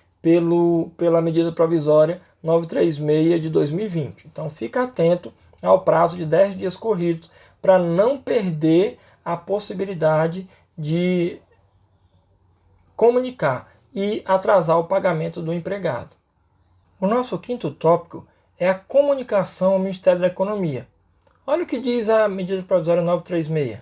pela medida provisória 936 de 2020. Então, fica atento ao prazo de 10 dias corridos, para não perder a possibilidade de comunicar e atrasar o pagamento do empregado. O nosso quinto tópico é a comunicação ao Ministério da Economia. Olha o que diz a medida provisória 936.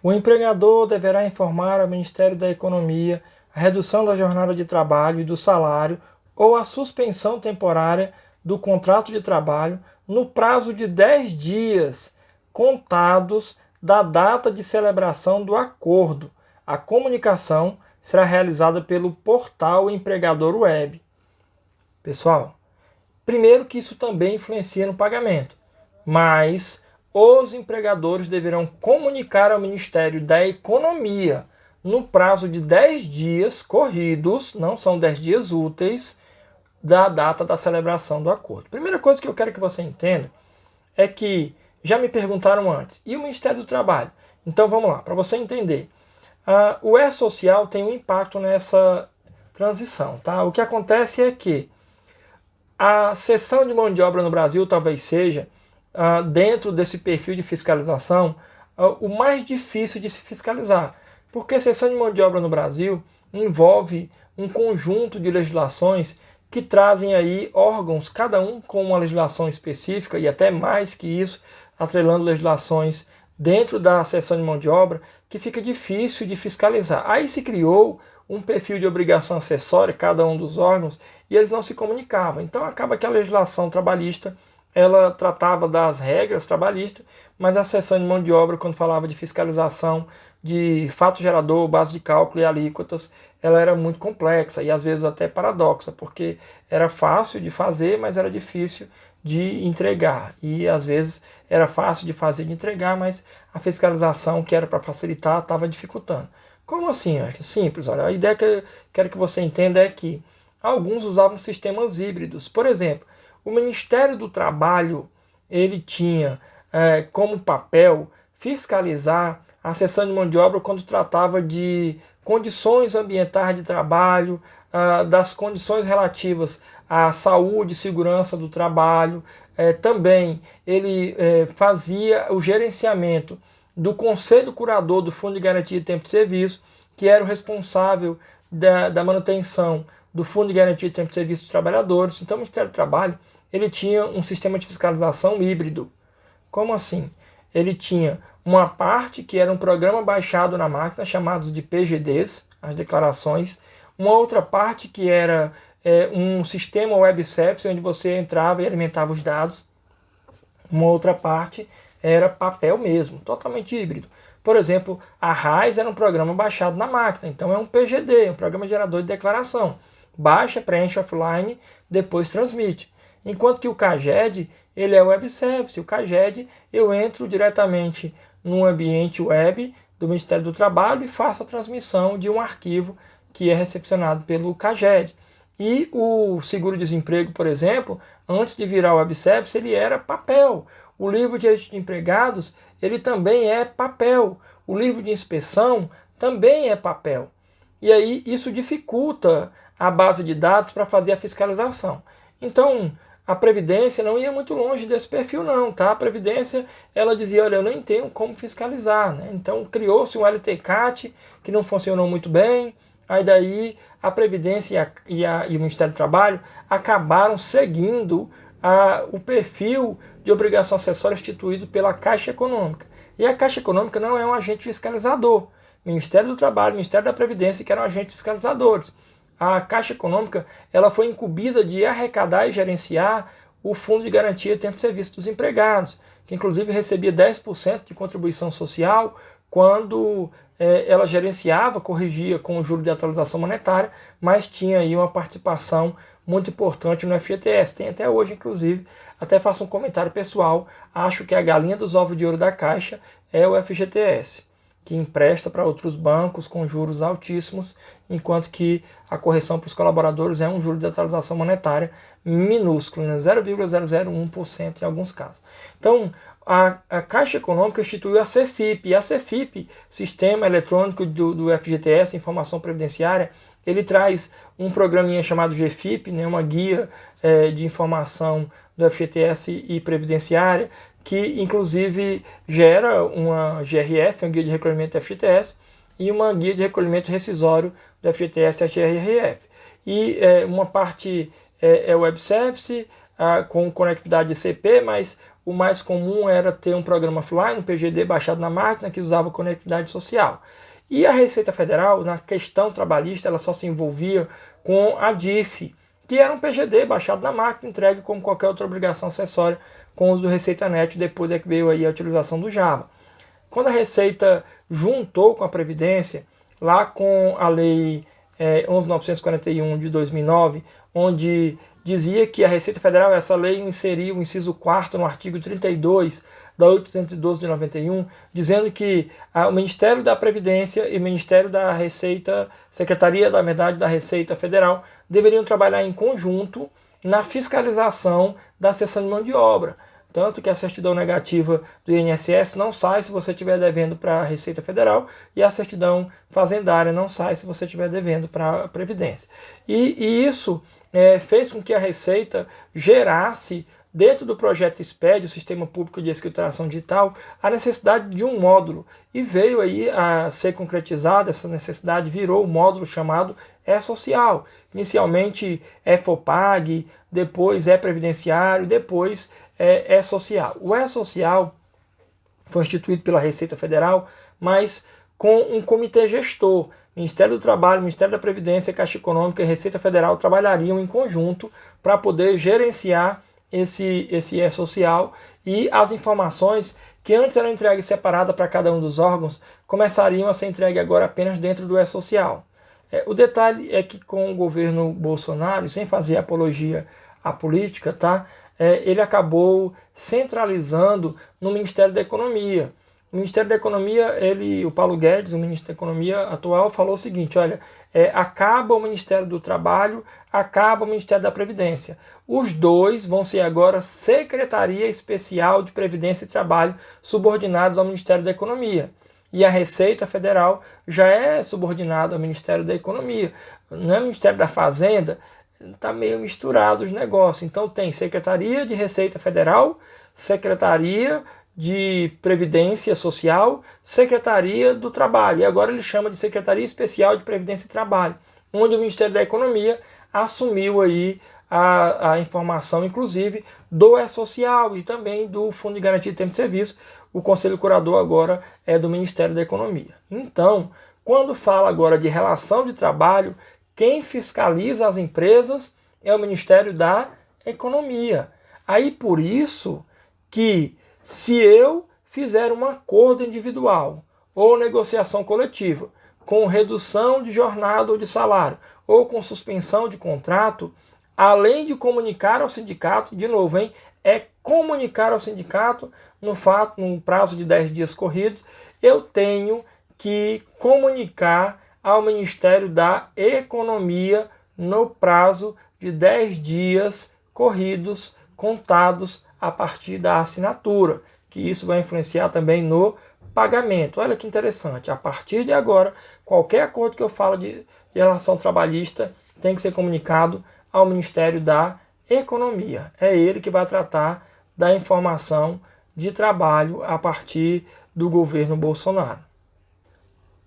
O empregador deverá informar ao Ministério da Economia a redução da jornada de trabalho e do salário ou a suspensão temporária do contrato de trabalho no prazo de 10 dias contados da data de celebração do acordo. A comunicação será realizada pelo portal Empregador Web. Pessoal, primeiro que isso também influencia no pagamento, mas os empregadores deverão comunicar ao Ministério da Economia no prazo de 10 dias corridos, não são 10 dias úteis, da data da celebração do acordo. Primeira coisa que eu quero que você entenda é que já me perguntaram antes, e o Ministério do Trabalho? Então vamos lá, para você entender. O E-Social tem um impacto nessa transição. Tá? O que acontece é que a cessão de mão de obra no Brasil talvez seja, dentro desse perfil de fiscalização, o mais difícil de se fiscalizar. Porque cessão de mão de obra no Brasil envolve um conjunto de legislações que trazem aí órgãos, cada um com uma legislação específica e até mais que isso, atrelando legislações dentro da cessão de mão de obra, que fica difícil de fiscalizar. Aí se criou um perfil de obrigação acessória, cada um dos órgãos, e eles não se comunicavam. Então acaba que a legislação trabalhista, ela tratava das regras trabalhistas, mas a cessão de mão de obra, quando falava de fiscalização de fato gerador, base de cálculo e alíquotas, ela era muito complexa e às vezes até paradoxa, porque era fácil de fazer, mas era difícil de entregar. E às vezes era fácil de fazer e de entregar, mas a fiscalização, que era para facilitar, estava dificultando. Como assim? Acho simples. Olha, a ideia que eu quero que você entenda é que alguns usavam sistemas híbridos. Por exemplo, o Ministério do Trabalho, ele tinha como papel fiscalizar a cessão de mão de obra quando tratava de condições ambientais de trabalho, das condições relativas à saúde e segurança do trabalho. Também ele fazia o gerenciamento do Conselho Curador do Fundo de Garantia de Tempo de Serviço, que era o responsável da manutenção do Fundo de Garantia de Tempo de Serviço dos Trabalhadores. Então o Ministério do Trabalho ele tinha um sistema de fiscalização híbrido. Como assim? Ele tinha uma parte que era um programa baixado na máquina, chamados de PGDs, as declarações, uma outra parte que era um sistema web service, onde você entrava e alimentava os dados, uma outra parte era papel mesmo, totalmente híbrido. Por exemplo, a RAIS era um programa baixado na máquina, então é um PGD, um programa gerador de declaração. Baixa, preenche offline, depois transmite. Enquanto que o CAGED, ele é web service. O CAGED, eu entro diretamente no ambiente web do Ministério do Trabalho e faço a transmissão de um arquivo que é recepcionado pelo CAGED. E o seguro-desemprego, por exemplo, antes de virar web service, ele era papel. O livro de registro de empregados, ele também é papel. O livro de inspeção também é papel. E aí isso dificulta a base de dados para fazer a fiscalização. Então, a Previdência não ia muito longe desse perfil não, tá? A Previdência, ela dizia, olha, eu nem tenho como fiscalizar, né? Então, criou-se um LTCAT que não funcionou muito bem, aí daí a Previdência e o Ministério do Trabalho acabaram seguindo o perfil de obrigação acessória instituído pela Caixa Econômica. E a Caixa Econômica não é um agente fiscalizador. Ministério do Trabalho, Ministério da Previdência, que eram agentes fiscalizadores. A Caixa Econômica ela foi incumbida de arrecadar e gerenciar o Fundo de Garantia de Tempo de Serviço dos Empregados, que inclusive recebia 10% de contribuição social quando ela gerenciava, corrigia com o juro de atualização monetária, mas tinha aí uma participação muito importante no FGTS. Tem até hoje, inclusive, até faço um comentário pessoal, acho que a galinha dos ovos de ouro da Caixa é o FGTS, que empresta para outros bancos com juros altíssimos, enquanto que a correção para os colaboradores é um juro de atualização monetária minúsculo, né? 0,001% em alguns casos. Então, a Caixa Econômica instituiu a CEFIP. E a CEFIP, Sistema Eletrônico do FGTS, Informação Previdenciária, ele traz um programinha chamado GFIP, né, uma guia de informação do FGTS e Previdenciária, que inclusive gera uma GRF, uma guia de recolhimento do FGTS, e uma guia de recolhimento rescisório do FGTS e GRF. E uma parte é web service, com conectividade CP, mas o mais comum era ter um programa offline, um PGD baixado na máquina, que usava conectividade social. E a Receita Federal, na questão trabalhista, ela só se envolvia com a DIF, que era um PGD baixado na máquina, entregue como qualquer outra obrigação acessória com o uso do ReceitaNet, depois é que veio aí a utilização do Java. Quando a Receita juntou com a Previdência, lá com a Lei 11.941 de 2009, onde dizia que a Receita Federal, essa lei inseriu o inciso 4º no artigo 32 da 812 de 91, dizendo que o Ministério da Previdência e o Ministério da Receita, Secretaria da Receita Federal, deveriam trabalhar em conjunto na fiscalização da cessão de mão de obra. Tanto que a certidão negativa do INSS não sai se você estiver devendo para a Receita Federal e a certidão fazendária não sai se você estiver devendo para a Previdência. E isso fez com que a Receita gerasse, dentro do projeto SPED, o Sistema Público de Escrituração Digital, a necessidade de um módulo. E veio aí a ser concretizada, essa necessidade virou o módulo chamado E-Social. Inicialmente E-FOPAG, depois E-Previdenciário, depois E-Social. O E-Social foi instituído pela Receita Federal, mas com um comitê gestor. Ministério do Trabalho, Ministério da Previdência, Caixa Econômica e Receita Federal trabalhariam em conjunto para poder gerenciar esse E-Social, e as informações que antes eram entregues separadas para cada um dos órgãos começariam a ser entregues agora apenas dentro do E-Social. O detalhe é que com o governo Bolsonaro, sem fazer apologia à política, tá? Ele acabou centralizando no Ministério da Economia. O Ministério da Economia, o Paulo Guedes, o ministro da Economia atual, falou o seguinte: olha, acaba o Ministério do Trabalho, acaba o Ministério da Previdência. Os dois vão ser agora Secretaria Especial de Previdência e Trabalho, subordinados ao Ministério da Economia. E a Receita Federal já é subordinada ao Ministério da Economia. Não é o Ministério da Fazenda, está meio misturado os negócios. Então tem Secretaria de Receita Federal, Secretaria de Previdência Social, Secretaria do Trabalho. E agora ele chama de Secretaria Especial de Previdência e Trabalho, onde o Ministério da Economia assumiu aí a informação, inclusive, do E-Social e também do Fundo de Garantia de Tempo de Serviço. O Conselho Curador agora é do Ministério da Economia. Então, quando fala agora de relação de trabalho, quem fiscaliza as empresas é o Ministério da Economia. Aí, por isso que se eu fizer um acordo individual ou negociação coletiva com redução de jornada ou de salário ou com suspensão de contrato, além de comunicar ao sindicato, de novo, é comunicar ao sindicato no prazo de 10 dias corridos, eu tenho que comunicar ao Ministério da Economia no prazo de 10 dias corridos, contados a partir da assinatura, que isso vai influenciar também no pagamento. Olha que interessante, a partir de agora, qualquer acordo que eu falo de relação trabalhista tem que ser comunicado ao Ministério da Economia. É ele que vai tratar da informação de trabalho a partir do governo Bolsonaro.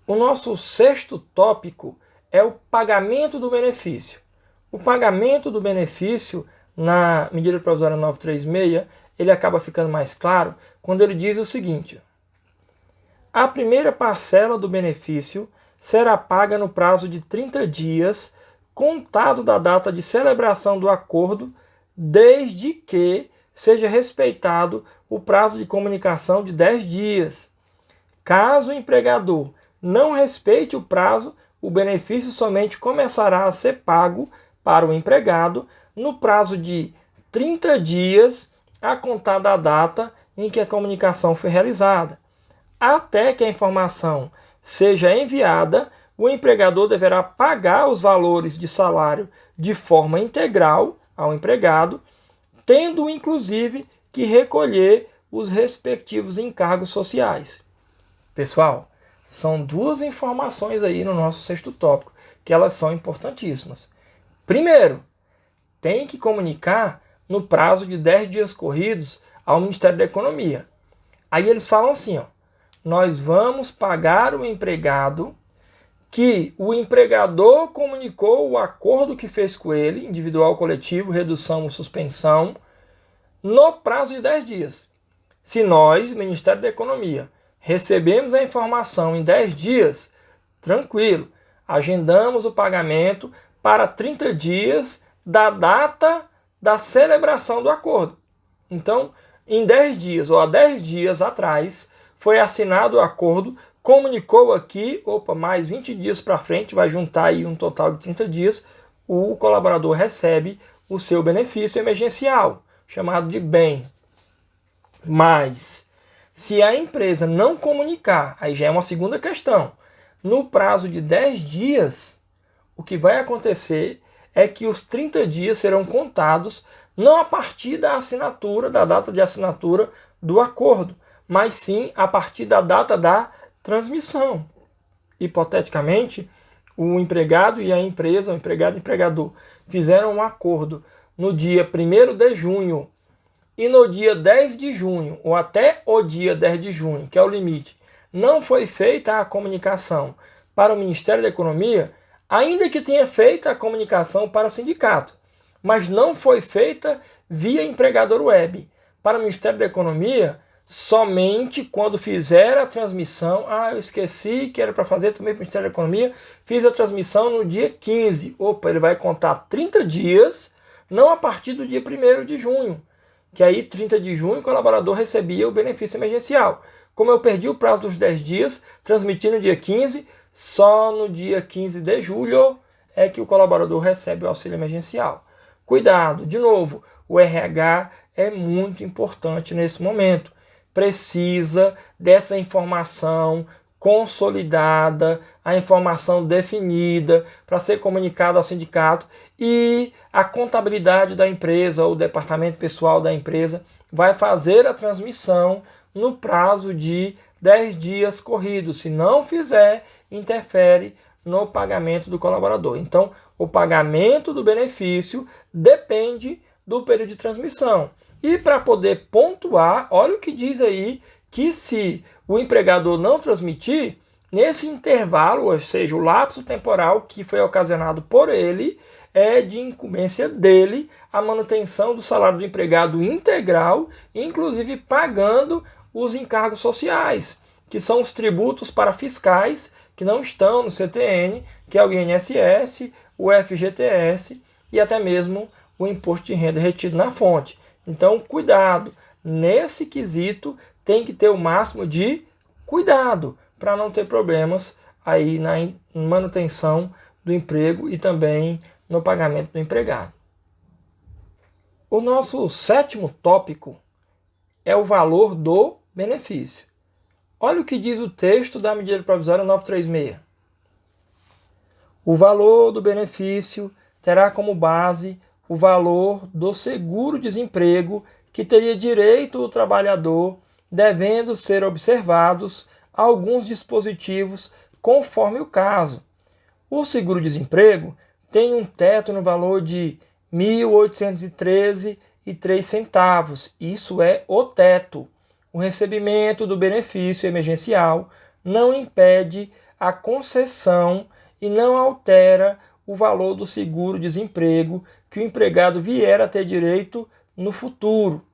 O nosso sexto tópico é o pagamento do benefício. O pagamento do benefício, na medida provisória 936, ele acaba ficando mais claro quando ele diz o seguinte: a primeira parcela do benefício será paga no prazo de 30 dias, contado da data de celebração do acordo, desde que seja respeitado o prazo de comunicação de 10 dias. Caso o empregador não respeite o prazo, o benefício somente começará a ser pago para o empregado no prazo de 30 dias a contar da data em que a comunicação foi realizada. Até que a informação seja enviada, o empregador deverá pagar os valores de salário de forma integral ao empregado, tendo inclusive que recolher os respectivos encargos sociais. Pessoal, são duas informações aí no nosso sexto tópico, que elas são importantíssimas. Primeiro, tem que comunicar no prazo de 10 dias corridos ao Ministério da Economia. Aí eles falam assim, ó, nós vamos pagar o empregado que o empregador comunicou o acordo que fez com ele, individual, coletivo, redução ou suspensão, no prazo de 10 dias. Se nós, Ministério da Economia, recebemos a informação em 10 dias, tranquilo, agendamos o pagamento para 30 dias da data da celebração do acordo. Então, em 10 dias ou há 10 dias atrás, foi assinado o acordo, comunicou aqui, mais 20 dias para frente, vai juntar aí um total de 30 dias, o colaborador recebe o seu benefício emergencial, chamado de bem. Mas, se a empresa não comunicar, aí já é uma segunda questão, no prazo de 10 dias, o que vai acontecer é que os 30 dias serão contados não a partir da assinatura, da data de assinatura do acordo, mas sim a partir da data da transmissão. Hipoteticamente, o empregado e a empresa, o empregado e o empregador, fizeram um acordo no dia 1º de junho e no dia 10 de junho, ou até o dia 10 de junho, que é o limite, não foi feita a comunicação para o Ministério da Economia, ainda que tenha feito a comunicação para o sindicato, mas não foi feita via empregador web. Para o Ministério da Economia, somente quando fizer a transmissão, eu esqueci que era para fazer também para o Ministério da Economia, fiz a transmissão no dia 15. Ele vai contar 30 dias, não a partir do dia 1º de junho, que aí 30 de junho o colaborador recebia o benefício emergencial. Como eu perdi o prazo dos 10 dias, transmiti no dia 15, só no dia 15 de julho é que o colaborador recebe o auxílio emergencial. Cuidado, de novo, o RH é muito importante nesse momento. Precisa dessa informação consolidada, a informação definida para ser comunicada ao sindicato, e a contabilidade da empresa ou o departamento pessoal da empresa vai fazer a transmissão no prazo de 10 dias corridos. Se não fizer, interfere no pagamento do colaborador. Então, o pagamento do benefício depende do período de transmissão. E para poder pontuar, olha o que diz aí, que se o empregador não transmitir, nesse intervalo, ou seja, o lapso temporal que foi ocasionado por ele, é de incumbência dele a manutenção do salário do empregado integral, inclusive pagando os encargos sociais, que são os tributos para fiscais que não estão no CTN, que é o INSS, o FGTS e até mesmo o imposto de renda retido na fonte. Então, cuidado, nesse quesito tem que ter o máximo de cuidado para não ter problemas aí na manutenção do emprego e também no pagamento do empregado. O nosso sétimo tópico é o valor do benefício. Olha o que diz o texto da medida provisória 936. O valor do benefício terá como base o valor do seguro-desemprego que teria direito o trabalhador, devendo ser observados alguns dispositivos conforme o caso. O seguro-desemprego tem um teto no valor de R$ 1.813,03. Isso é o teto. O recebimento do benefício emergencial não impede a concessão e não altera o valor do seguro-desemprego que o empregado vier a ter direito no futuro.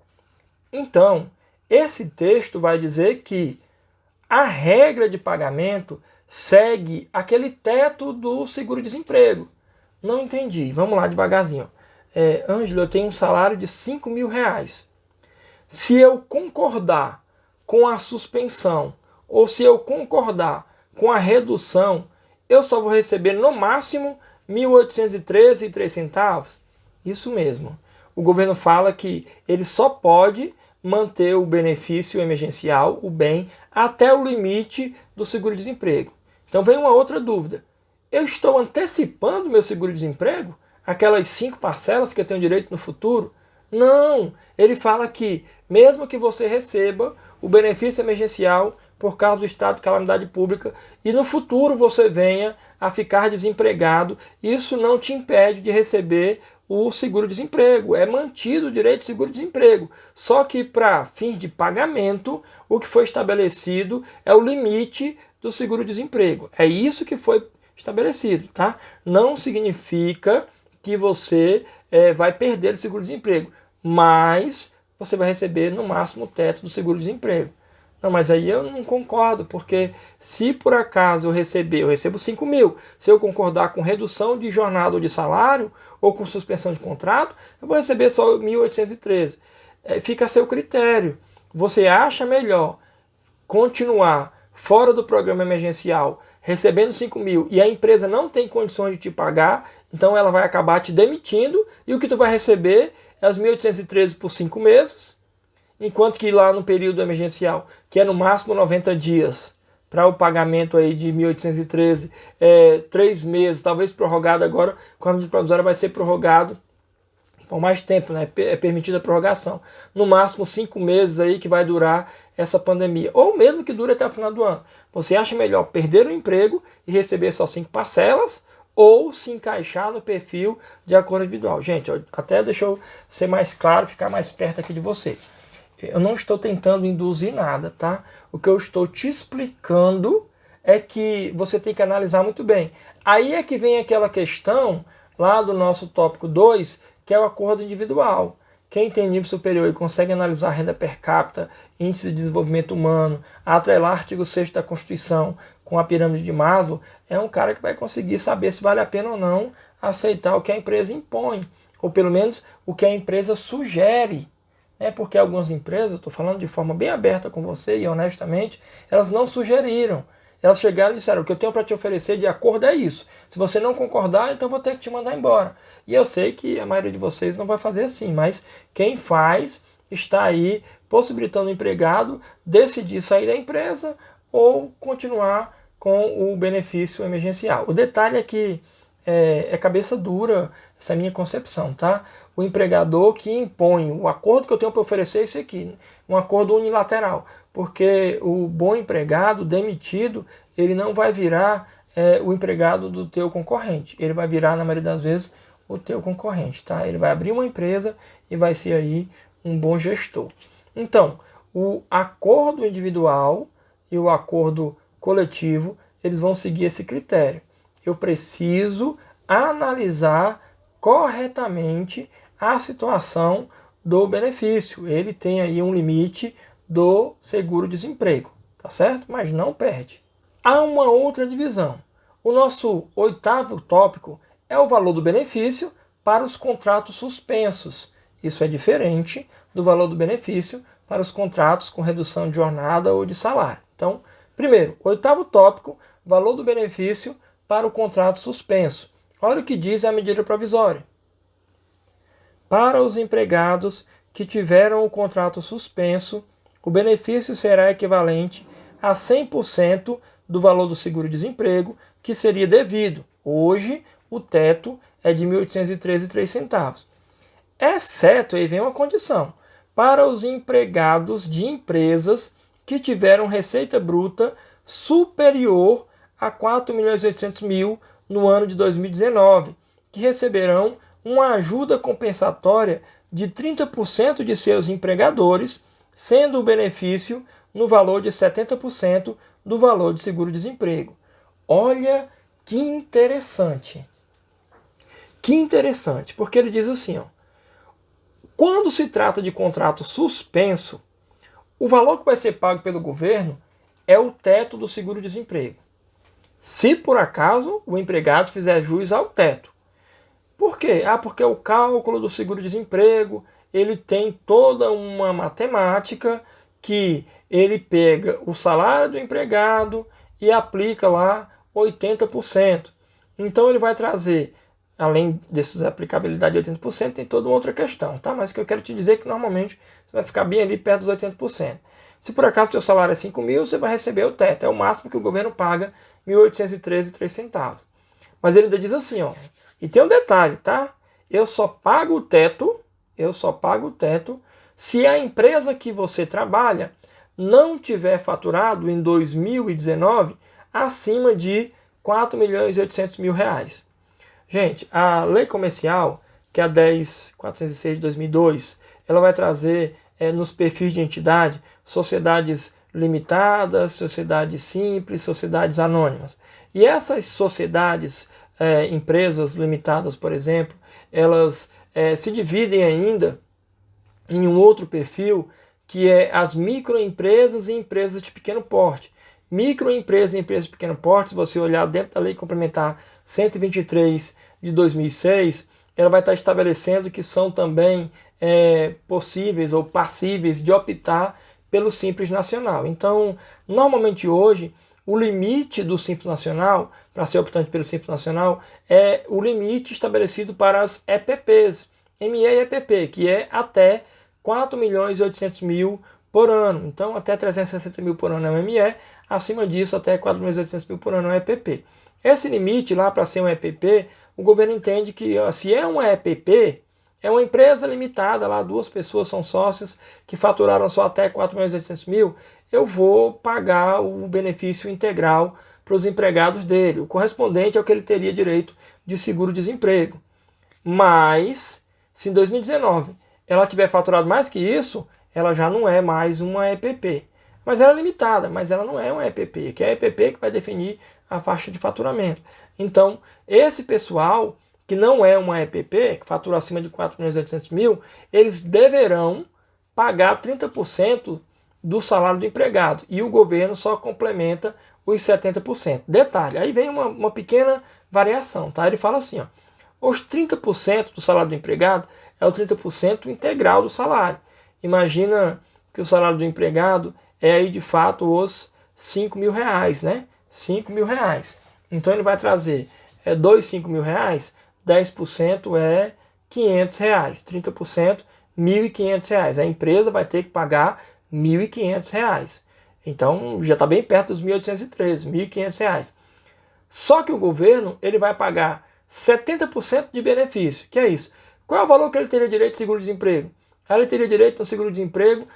Então, esse texto vai dizer que a regra de pagamento segue aquele teto do seguro-desemprego. Não entendi. Vamos lá devagarzinho. Ângelo, eu tenho um salário de R$5.000. Se eu concordar com a suspensão ou se eu concordar com a redução, eu só vou receber no máximo R$ 1.813,03. Isso mesmo. O governo fala que ele só pode manter o benefício emergencial, o bem, até o limite do seguro-desemprego. Então vem uma outra dúvida. Eu estou antecipando meu seguro-desemprego? Aquelas 5 parcelas que eu tenho direito no futuro? Não, ele fala que mesmo que você receba o benefício emergencial por causa do estado de calamidade pública e no futuro você venha a ficar desempregado, isso não te impede de receber o seguro-desemprego. É mantido o direito de seguro-desemprego. Só que para fins de pagamento, o que foi estabelecido é o limite do seguro-desemprego. É isso que foi estabelecido, tá? Não significa que você vai perder o seguro-desemprego, mas você vai receber no máximo o teto do seguro-desemprego. Não, mas aí eu não concordo, porque se por acaso eu recebo 5 mil. Se eu concordar com redução de jornada ou de salário, ou com suspensão de contrato, eu vou receber só 1.813. Fica a seu critério. Você acha melhor continuar fora do programa emergencial, recebendo 5 mil, e a empresa não tem condições de te pagar, então ela vai acabar te demitindo, e o que tu vai receber é os 1.813 por 5 meses, enquanto que lá no período emergencial, que é no máximo 90 dias, para o pagamento aí de 1.813, 3 meses, talvez prorrogado agora, com a medida provisória vai ser prorrogado por mais tempo, né? É permitida a prorrogação. No máximo 5 meses aí que vai durar essa pandemia. Ou mesmo que dure até o final do ano. Você acha melhor perder o emprego e receber só 5 parcelas, ou se encaixar no perfil de acordo individual? Gente, até deixa eu ser mais claro, ficar mais perto aqui de você. Eu não estou tentando induzir nada, tá? O que eu estou te explicando é que você tem que analisar muito bem. Aí é que vem aquela questão lá do nosso tópico 2, que é o acordo individual. Quem tem nível superior e consegue analisar renda per capita, índice de desenvolvimento humano, atrelar artigo 6º da Constituição com a pirâmide de Maslow, é um cara que vai conseguir saber se vale a pena ou não aceitar o que a empresa impõe, ou pelo menos o que a empresa sugere. Porque algumas empresas, estou falando de forma bem aberta com você e honestamente, elas não sugeriram. Elas chegaram e disseram: o que eu tenho para te oferecer de acordo é isso. Se você não concordar, então eu vou ter que te mandar embora. E eu sei que a maioria de vocês não vai fazer assim, mas quem faz está aí possibilitando o empregado decidir sair da empresa ou continuar com o benefício emergencial. O detalhe é que é cabeça dura essa minha concepção, tá? O empregador que impõe o acordo que eu tenho para oferecer é esse aqui, um acordo unilateral, porque o bom empregado demitido, ele não vai virar o empregado do teu concorrente, ele vai virar, na maioria das vezes, o teu concorrente, tá? Ele vai abrir uma empresa e vai ser aí um bom gestor. Então, o acordo individual e o acordo coletivo, eles vão seguir esse critério. Eu preciso analisar corretamente a situação do benefício. Ele tem aí um limite do seguro-desemprego, tá certo? Mas não perde. Há uma outra divisão. O nosso 8º tópico é o valor do benefício para os contratos suspensos. Isso é diferente do valor do benefício para os contratos com redução de jornada ou de salário. Então, primeiro, 8º tópico, valor do benefício para o contrato suspenso. Olha o que diz a medida provisória. Para os empregados que tiveram o contrato suspenso, o benefício será equivalente a 100% do valor do seguro-desemprego que seria devido. Hoje, o teto é de R$ 1.813,03. Exceto, aí vem uma condição, para os empregados de empresas que tiveram receita bruta superior a R$ 4.800.000 no ano de 2019, que receberão uma ajuda compensatória de 30% de seus empregadores, sendo o benefício no valor de 70% do valor de seguro-desemprego. Olha que interessante. Que interessante, porque ele diz assim, quando se trata de contrato suspenso, o valor que vai ser pago pelo governo é o teto do seguro-desemprego. Se por acaso o empregado fizer jus ao teto. Por quê? Porque o cálculo do seguro-desemprego, ele tem toda uma matemática que ele pega o salário do empregado e aplica lá 80%. Então ele vai trazer, além dessas aplicabilidade de 80%, tem toda uma outra questão, tá? Mas o que eu quero te dizer é que normalmente você vai ficar bem ali perto dos 80%. Se por acaso o seu salário é 5 mil, você vai receber o teto, é o máximo que o governo paga, R$ 1.813,03. Mas ele ainda diz assim, e tem um detalhe, tá? Eu só pago o teto, eu só pago o teto se a empresa que você trabalha não tiver faturado em 2019 acima de 4.800.000 reais. Gente, a lei comercial, que é a 10.406 de 2002, ela vai trazer nos perfis de entidade sociedades limitadas, sociedades simples, sociedades anônimas. E essas sociedades, empresas limitadas, por exemplo, elas se dividem ainda em um outro perfil, que é as microempresas e empresas de pequeno porte. Microempresas e empresas de pequeno porte, se você olhar dentro da Lei Complementar 123 de 2006, ela vai estar estabelecendo que são também possíveis ou passíveis de optar pelo Simples Nacional. Então, normalmente hoje, o limite do Simples Nacional, para ser optante pelo Simples Nacional, é o limite estabelecido para as EPPs, ME e EPP, que é até 4.800.000 por ano. Então, até 360.000 por ano é um ME, acima disso, até 4.800.000 por ano é um EPP. Esse limite lá para ser um EPP, o governo entende que se é uma EPP, é uma empresa limitada, lá 2 pessoas são sócios que faturaram só até 4.800.000, eu vou pagar o benefício integral para os empregados dele, o correspondente ao que ele teria direito de seguro-desemprego. Mas, se em 2019 ela tiver faturado mais que isso, ela já não é mais uma EPP. Mas ela é limitada, mas ela não é uma EPP, que é a EPP que vai definir a faixa de faturamento. Então, esse pessoal que não é uma EPP, que fatura acima de 4.800.000, eles deverão pagar 30% do salário do empregado. E o governo só complementa os 70%. Detalhe, aí vem uma pequena variação, tá? Ele fala assim, ó, os 30% do salário do empregado é o 30% integral do salário. Imagina que o salário do empregado é aí de fato os 5.000 reais, né? 5.000 reais. Então ele vai trazer 5.000 reais, 10% é 500 reais, 30%, 1.500 reais. A empresa vai ter que pagar 1.500 reais. Então já está bem perto dos 1.813, 1.500 reais. Só que o governo ele vai pagar 70% de benefício. Que é isso? Qual é o valor que ele teria direito de seguro-desemprego? Ele teria direito no seguro-desemprego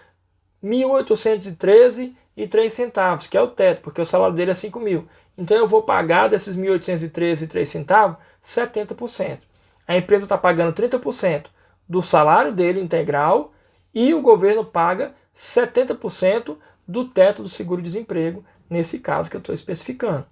R$ 1.813,03, que é o teto, porque o salário dele é 5.000. Então eu vou pagar desses R$ 1.813,03, 70%. A empresa está pagando 30% do salário dele integral e o governo paga 70% do teto do seguro-desemprego, nesse caso que eu estou especificando.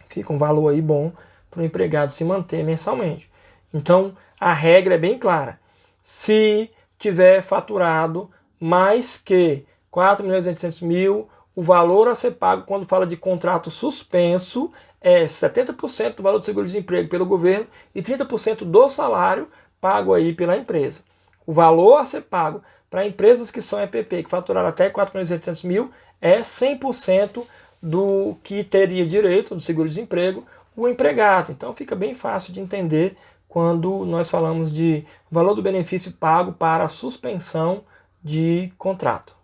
Fica um valor aí bom para o empregado se manter mensalmente. Então a regra é bem clara. Se tiver faturado mais que 4.800.000, o valor a ser pago quando fala de contrato suspenso é 70% do valor do seguro-desemprego pelo governo e 30% do salário pago aí pela empresa. O valor a ser pago para empresas que são EPP, que faturaram até 4.800.000, é 100% do que teria direito do seguro-desemprego o empregado. Então fica bem fácil de entender quando nós falamos de valor do benefício pago para a suspensão de contrato.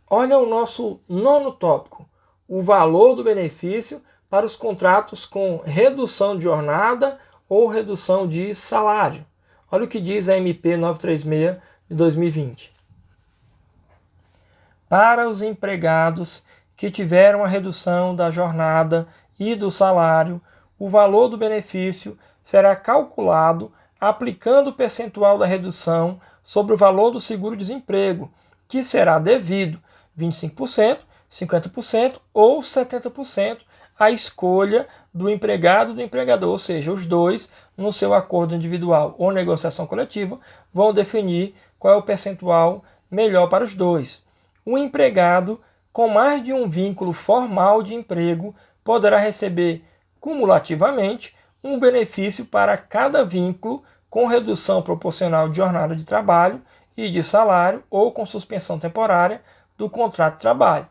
Olha o nosso 9º tópico, o valor do benefício para os contratos com redução de jornada ou redução de salário. Olha o que diz a MP 936 de 2020. Para os empregados que tiveram a redução da jornada e do salário, o valor do benefício será calculado aplicando o percentual da redução sobre o valor do seguro-desemprego, que será devido 25%, 50% ou 70% à escolha do empregado e do empregador, ou seja, os dois, no seu acordo individual ou negociação coletiva, vão definir qual é o percentual melhor para os dois. O empregado com mais de um vínculo formal de emprego poderá receber cumulativamente um benefício para cada vínculo com redução proporcional de jornada de trabalho e de salário ou com suspensão temporária do contrato de trabalho.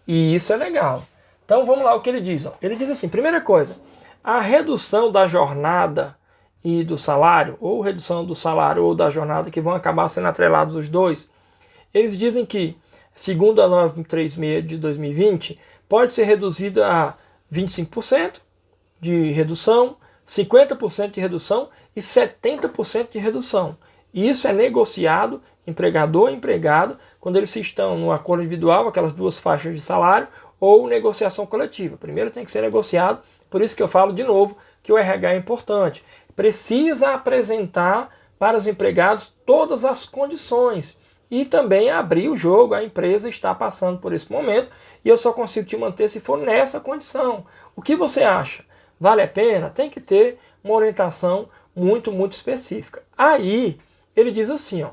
E isso é legal. Então vamos lá o que ele diz. Ele diz assim, primeira coisa, a redução da jornada e do salário, ou redução do salário ou da jornada, que vão acabar sendo atrelados os dois, eles dizem que, segundo a 936 de 2020, pode ser reduzida a 25% de redução, 50% de redução e 70% de redução. E isso é negociado, empregador e empregado, quando eles estão no acordo individual, aquelas duas faixas de salário, ou negociação coletiva. Primeiro tem que ser negociado, por isso que eu falo de novo que o RH é importante. Precisa apresentar para os empregados todas as condições e também abrir o jogo. A empresa está passando por esse momento e eu só consigo te manter se for nessa condição. O que você acha? Vale a pena? Tem que ter uma orientação muito específica. Aí ele diz assim, ó,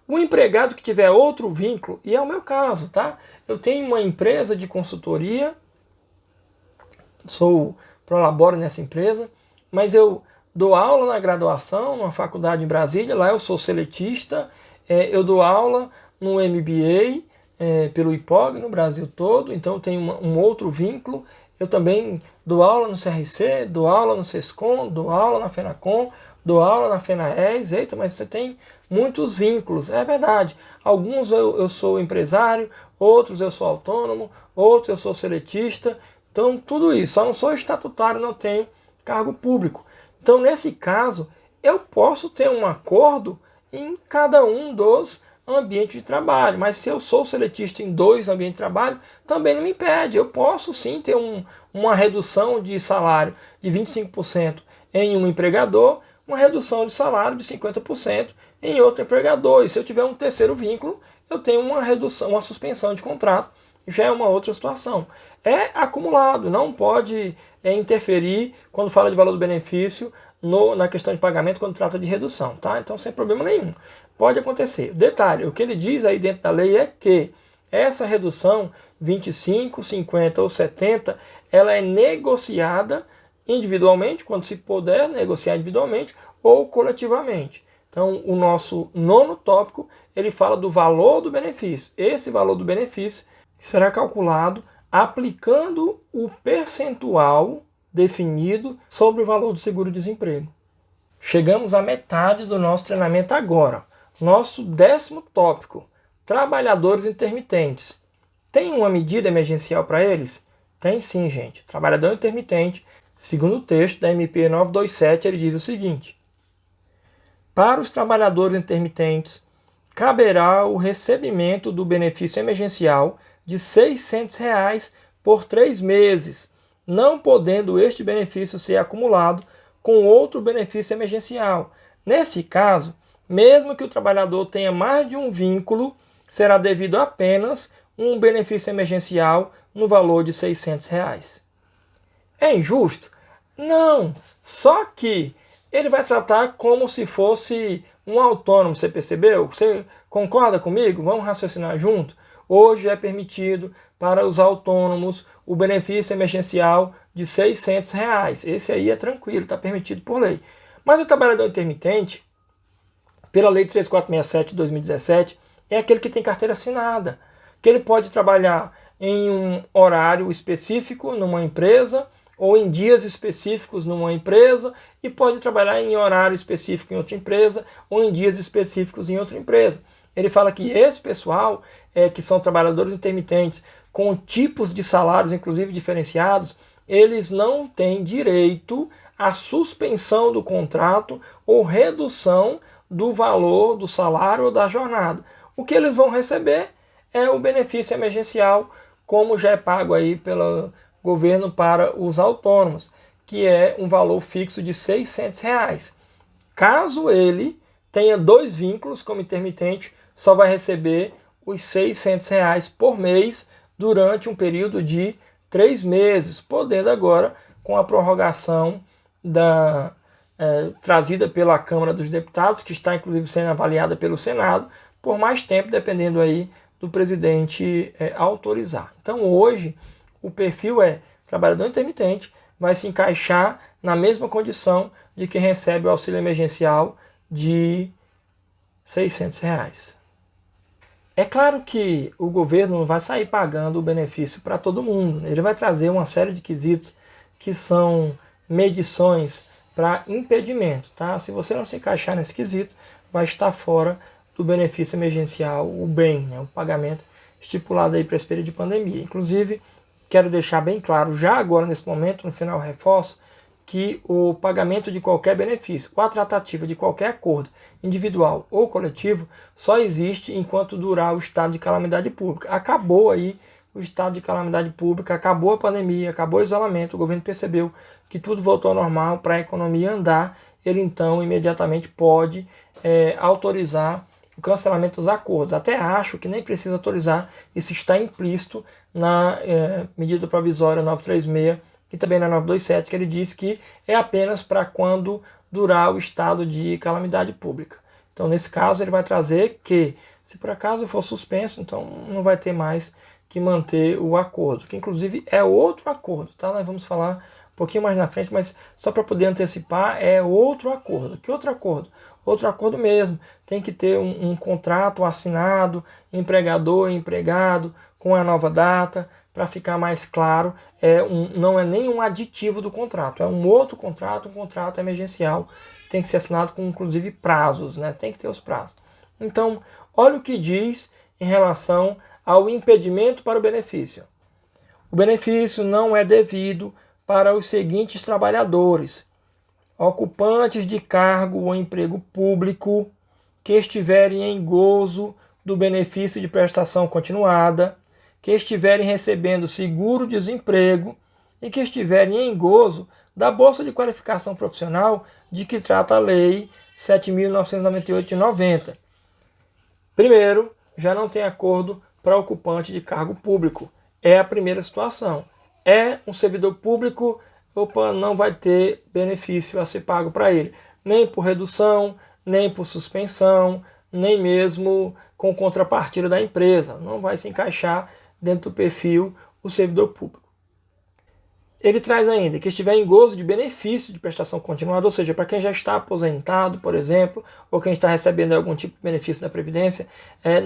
o empregado que tiver outro vínculo, e é o meu caso, tá? Eu tenho uma empresa de consultoria, prolaboro nessa empresa, mas eu dou aula na graduação, numa faculdade em Brasília, lá eu sou seletista, eu dou aula no MBA, pelo IPOG, no Brasil todo, então eu tenho um outro vínculo. Eu também dou aula no CRC, dou aula no SESCOM, dou aula na FENACOM, dou aula na FENAES. Eita, mas você tem muitos vínculos. É verdade. Alguns eu sou empresário, outros eu sou autônomo, outros eu sou seletista. Então, tudo isso. Só não sou estatutário, não tenho cargo público. Então, nesse caso, eu posso ter um acordo em cada um dos ambiente de trabalho, mas se eu sou seletista em 2 ambientes de trabalho, também não me impede. Eu posso sim ter uma redução de salário de 25% em um empregador, uma redução de salário de 50% em outro empregador. E se eu tiver um terceiro vínculo, eu tenho uma redução, uma suspensão de contrato, já é uma outra situação. É acumulado, não pode interferir quando fala de valor do benefício na questão de pagamento quando trata de redução, tá? Então sem problema nenhum. Pode acontecer. Detalhe, o que ele diz aí dentro da lei é que essa redução, 25, 50 ou 70, ela é negociada individualmente, quando se puder negociar individualmente ou coletivamente. Então, o nosso 9º tópico, ele fala do valor do benefício. Esse valor do benefício será calculado aplicando o percentual definido sobre o valor do seguro-desemprego. Chegamos à metade do nosso treinamento agora. Nosso 10º tópico, trabalhadores intermitentes. Tem uma medida emergencial para eles? Tem sim, gente. Trabalhador intermitente, segundo o texto da MP 927, ele diz o seguinte: para os trabalhadores intermitentes, caberá o recebimento do benefício emergencial de R$ 600 por 3 meses, não podendo este benefício ser acumulado com outro benefício emergencial. Nesse caso, mesmo que o trabalhador tenha mais de um vínculo, será devido apenas um benefício emergencial no valor de R$ 600. É injusto? Não, só que ele vai tratar como se fosse um autônomo, você percebeu? Você concorda comigo? Vamos raciocinar junto? Hoje é permitido para os autônomos o benefício emergencial de R$ 600. Esse aí é tranquilo, está permitido por lei. Mas o trabalhador intermitente, pela Lei 3467 de 2017, é aquele que tem carteira assinada, que ele pode trabalhar em um horário específico numa empresa ou em dias específicos numa empresa e pode trabalhar em horário específico em outra empresa ou em dias específicos em outra empresa. Ele fala que esse pessoal, que são trabalhadores intermitentes com tipos de salários, inclusive diferenciados, eles não têm direito à suspensão do contrato ou redução do valor do salário ou da jornada. O que eles vão receber é o benefício emergencial, como já é pago aí pelo governo para os autônomos, que é um valor fixo de R$ 600. Caso ele tenha 2 vínculos como intermitente, só vai receber os R$ 600 por mês durante um período de 3 meses, podendo agora, com a prorrogação trazida pela Câmara dos Deputados, que está inclusive sendo avaliada pelo Senado, por mais tempo, dependendo aí do presidente autorizar. Então hoje o perfil é trabalhador intermitente, vai se encaixar na mesma condição de quem recebe o auxílio emergencial de R$ 600. É claro que o governo não vai sair pagando o benefício para todo mundo. Ele vai trazer uma série de quesitos que são medições para impedimento. Tá? Se você não se encaixar nesse quesito, vai estar fora do benefício emergencial, o BEM, né? O pagamento estipulado aí para esse período de pandemia. Inclusive, quero deixar bem claro, já agora nesse momento, no final reforço, que o pagamento de qualquer benefício ou a tratativa de qualquer acordo individual ou coletivo só existe enquanto durar o estado de calamidade pública. Acabou aí o estado de calamidade pública, acabou a pandemia, acabou o isolamento, o governo percebeu que tudo voltou ao normal para a economia andar, ele então imediatamente pode autorizar o cancelamento dos acordos. Até acho que nem precisa autorizar, isso está implícito na medida provisória 936 e também na 927, que ele diz que é apenas para quando durar o estado de calamidade pública. Então, nesse caso, ele vai trazer que, se por acaso for suspenso, então não vai ter mais que manter o acordo, que inclusive é outro acordo, tá? Nós vamos falar um pouquinho mais na frente, mas só para poder antecipar, é outro acordo. Que outro acordo? Outro acordo mesmo. Tem que ter um contrato assinado, empregador e empregado, com a nova data, para ficar mais claro. Não é nem um aditivo do contrato, é um outro contrato, um contrato emergencial. Tem que ser assinado com, inclusive, prazos, né? Tem que ter os prazos. Então, olha o que diz em relação ao impedimento para o benefício. O benefício não é devido para os seguintes trabalhadores: ocupantes de cargo ou emprego público que estiverem em gozo do benefício de prestação continuada, que estiverem recebendo seguro-desemprego e que estiverem em gozo da Bolsa de Qualificação Profissional de que trata a Lei 7.998 de 90. Primeiro, já não tem acordo para ocupante de cargo público. É a primeira situação. É um servidor público, não vai ter benefício a ser pago para ele. Nem por redução, nem por suspensão, nem mesmo com contrapartida da empresa. Não vai se encaixar dentro do perfil o servidor público. Ele traz ainda que estiver em gozo de benefício de prestação continuada, ou seja, para quem já está aposentado, por exemplo, ou quem está recebendo algum tipo de benefício da Previdência,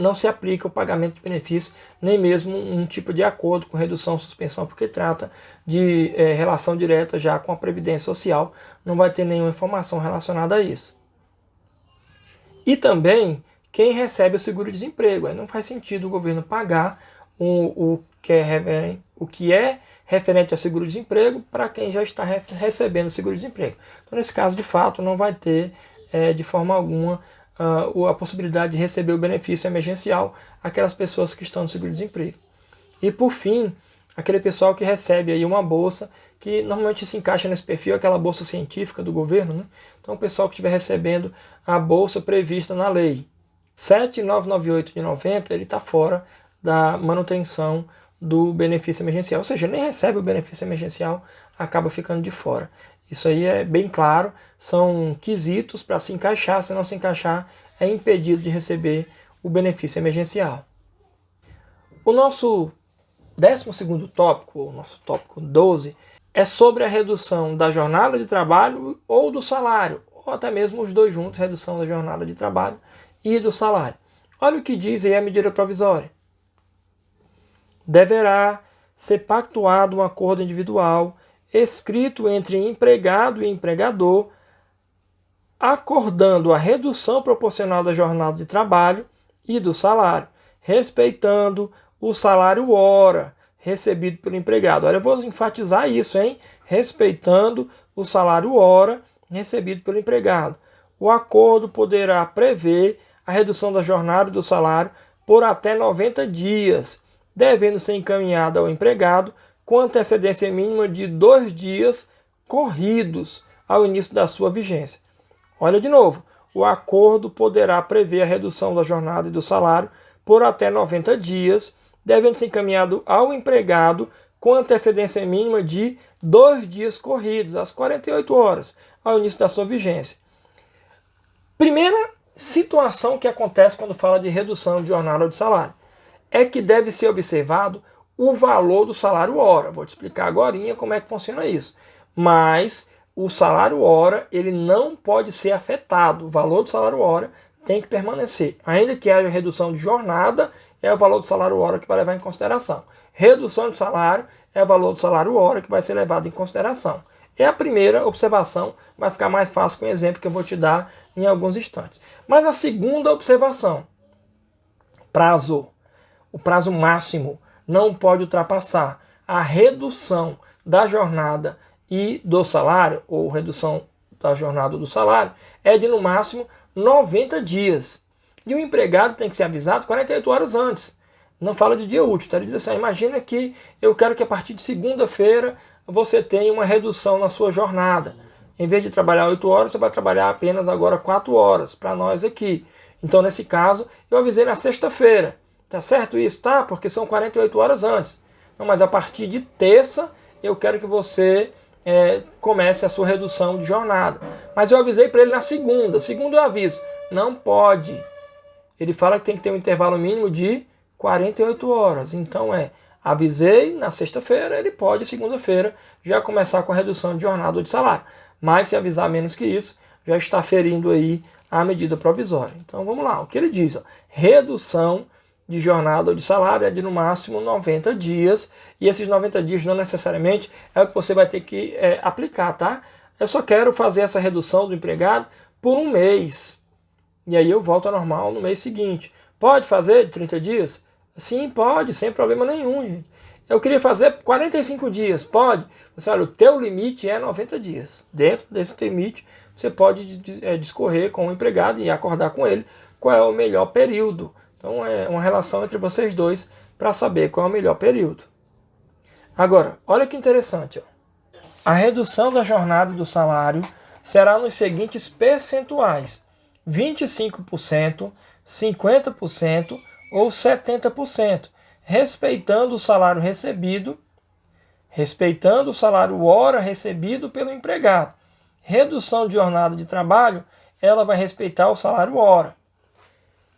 não se aplica o pagamento de benefício, nem mesmo um tipo de acordo com redução ou suspensão, porque trata de relação direta já com a Previdência Social, não vai ter nenhuma informação relacionada a isso. E também quem recebe o seguro-desemprego. Aí não faz sentido o governo pagar o que é referente a seguro-desemprego para quem já está recebendo seguro-desemprego. Então, nesse caso, de fato, não vai ter, de forma alguma, a possibilidade de receber o benefício emergencial aquelas pessoas que estão no seguro-desemprego. E, por fim, aquele pessoal que recebe aí uma bolsa, que normalmente se encaixa nesse perfil, aquela bolsa científica do governo, né? Então, o pessoal que estiver recebendo a bolsa prevista na lei 7.998 de 90, ele está fora da manutenção do benefício emergencial, ou seja, nem recebe o benefício emergencial, acaba ficando de fora. Isso aí é bem claro, são quesitos para se encaixar, se não se encaixar, é impedido de receber o benefício emergencial. O nosso 12º tópico, o nosso tópico 12, é sobre a redução da jornada de trabalho ou do salário, ou até mesmo os dois juntos, redução da jornada de trabalho e do salário. Olha o que diz aí a medida provisória. Deverá ser pactuado um acordo individual escrito entre empregado e empregador, acordando a redução proporcional da jornada de trabalho e do salário, respeitando o salário hora recebido pelo empregado. Olha, eu vou enfatizar isso, hein? Respeitando o salário hora recebido pelo empregado. O acordo poderá prever a redução da jornada e do salário por até 90 dias, devendo ser encaminhada ao empregado com antecedência mínima de 2 dias corridos ao início da sua vigência. Olha de novo, o acordo poderá prever a redução da jornada e do salário por até 90 dias, devendo ser encaminhado ao empregado com antecedência mínima de 2 dias corridos, às 48 horas, ao início da sua vigência. Primeira situação que acontece quando fala de redução de jornada ou de salário é que deve ser observado o valor do salário hora. Vou te explicar agora como é que funciona isso. Mas o salário hora ele não pode ser afetado. O valor do salário hora tem que permanecer. Ainda que haja redução de jornada, é o valor do salário hora que vai levar em consideração. Redução de salário é o valor do salário hora que vai ser levado em consideração. É a primeira observação, vai ficar mais fácil com o exemplo que eu vou te dar em alguns instantes. Mas a segunda observação, prazo. O prazo máximo não pode ultrapassar. A redução da jornada e do salário, ou redução da jornada do salário, é de no máximo 90 dias. E o empregado tem que ser avisado 48 horas antes. Não fala de dia útil, tá? Ele diz assim, imagina que eu quero que a partir de segunda-feira você tenha uma redução na sua jornada. Em vez de trabalhar 8 horas, você vai trabalhar apenas agora 4 horas, para nós aqui. Então, nesse caso, eu avisei na sexta-feira. Tá certo isso? Tá, porque são 48 horas antes. Não, mas a partir de terça, eu quero que você comece a sua redução de jornada. Mas eu avisei para ele na segunda. Segundo eu aviso, não pode. Ele fala que tem que ter um intervalo mínimo de 48 horas. Então avisei na sexta-feira, ele pode segunda-feira já começar com a redução de jornada ou de salário. Mas se avisar menos que isso, já está ferindo aí a medida provisória. Então vamos lá, o que ele diz? Ó, redução de jornada ou de salário é de no máximo 90 dias, e esses 90 dias não necessariamente é o que você vai ter que aplicar, tá? Eu só quero fazer essa redução do empregado por um mês, e aí eu volto ao normal no mês seguinte. Pode fazer de 30 dias? Sim, pode, sem problema nenhum, gente. Eu queria fazer 45 dias, pode? Você olha, o teu limite é 90 dias. Dentro desse limite, você pode discorrer com o empregado e acordar com ele qual é o melhor período. Então é uma relação entre vocês dois para saber qual é o melhor período. Agora, olha que interessante. Ó. A redução da jornada do salário será nos seguintes percentuais: 25%, 50% ou 70%, respeitando o salário recebido, respeitando o salário hora recebido pelo empregado. Redução de jornada de trabalho, ela vai respeitar o salário hora.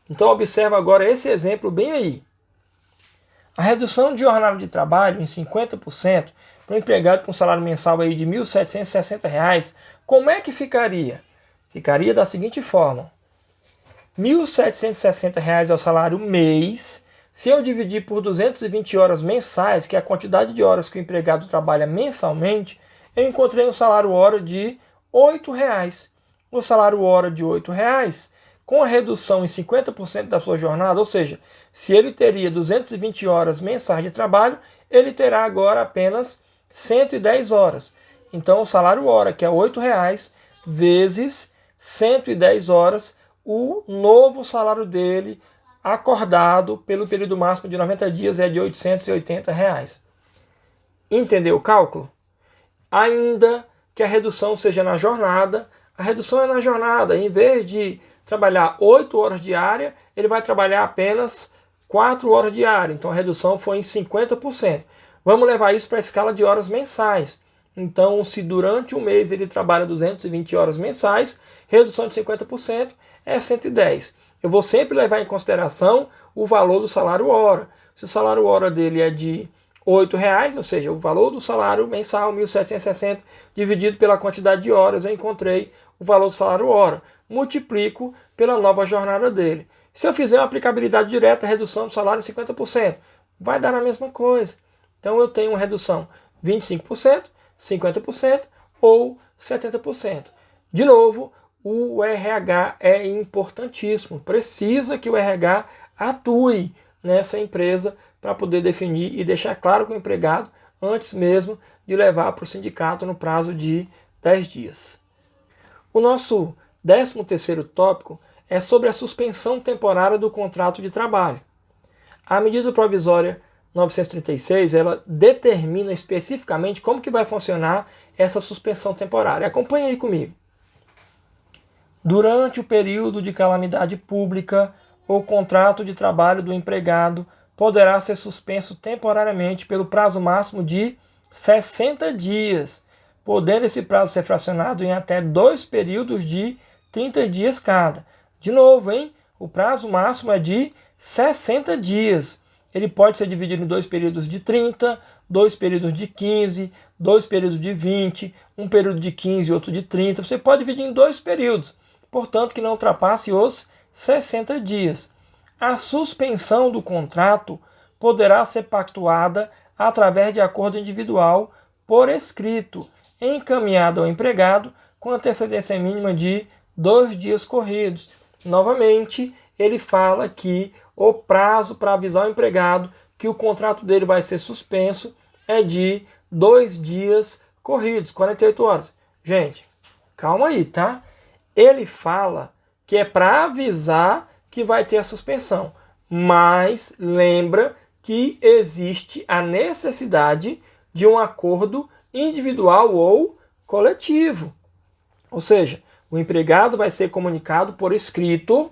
Então observa agora esse exemplo bem aí. A redução de jornada de trabalho em 50% para um empregado com salário mensal aí de R$ 1.760, como é que ficaria? Ficaria da seguinte forma: R$ 1.760 é o salário mês. Se eu dividir por 220 horas mensais, que é a quantidade de horas que o empregado trabalha mensalmente, eu encontrei um salário hora de R$ 8,00. O salário hora de R$ 8,00, com a redução em 50% da sua jornada, ou seja, se ele teria 220 horas mensais de trabalho, ele terá agora apenas 110 horas. Então, o salário hora, que é R$ 8,00, vezes 110 horas, o novo salário dele, acordado pelo período máximo de 90 dias, é de R$ 880. Entendeu o cálculo? Ainda que a redução seja na jornada, a redução é na jornada. Em vez de trabalhar 8 horas diárias, ele vai trabalhar apenas 4 horas diárias. Então a redução foi em 50%. Vamos levar isso para a escala de horas mensais. Então, se durante um mês ele trabalha 220 horas mensais, redução de 50% é 110. Eu vou sempre levar em consideração o valor do salário hora. Se o salário hora dele é de R$ 8,00, ou seja, o valor do salário mensal, 1.760, dividido pela quantidade de horas, eu encontrei o valor do salário hora. Multiplico pela nova jornada dele. Se eu fizer uma aplicabilidade direta, redução do salário em 50%, vai dar a mesma coisa. Então eu tenho uma redução 25%, 50% ou 70%. De novo, o RH é importantíssimo. Precisa que o RH atue nessa empresa para poder definir e deixar claro com o empregado antes mesmo de levar para o sindicato no prazo de 10 dias. O nosso 13º tópico é sobre a suspensão temporária do contrato de trabalho. A medida provisória 936, ela determina especificamente como que vai funcionar essa suspensão temporária. Acompanhe aí comigo. Durante o período de calamidade pública, o contrato de trabalho do empregado poderá ser suspenso temporariamente pelo prazo máximo de 60 dias, podendo esse prazo ser fracionado em até 2 períodos de 30 dias cada. De novo, hein? O prazo máximo é de 60 dias. Ele pode ser dividido em 2 períodos de 30, 2 períodos de 15, 2 períodos de 20, um período de 15 e outro de 30. Você pode dividir em 2 períodos, portanto que não ultrapasse os 60 dias. A suspensão do contrato poderá ser pactuada através de acordo individual por escrito, encaminhado ao empregado com antecedência mínima de 2 dias corridos. Novamente, ele fala que o prazo para avisar o empregado que o contrato dele vai ser suspenso é de 2 dias corridos, 48 horas. Gente, calma aí, tá? Ele fala que é para avisar que vai ter a suspensão, mas lembra que existe a necessidade de um acordo individual ou coletivo. Ou seja, o empregado vai ser comunicado por escrito,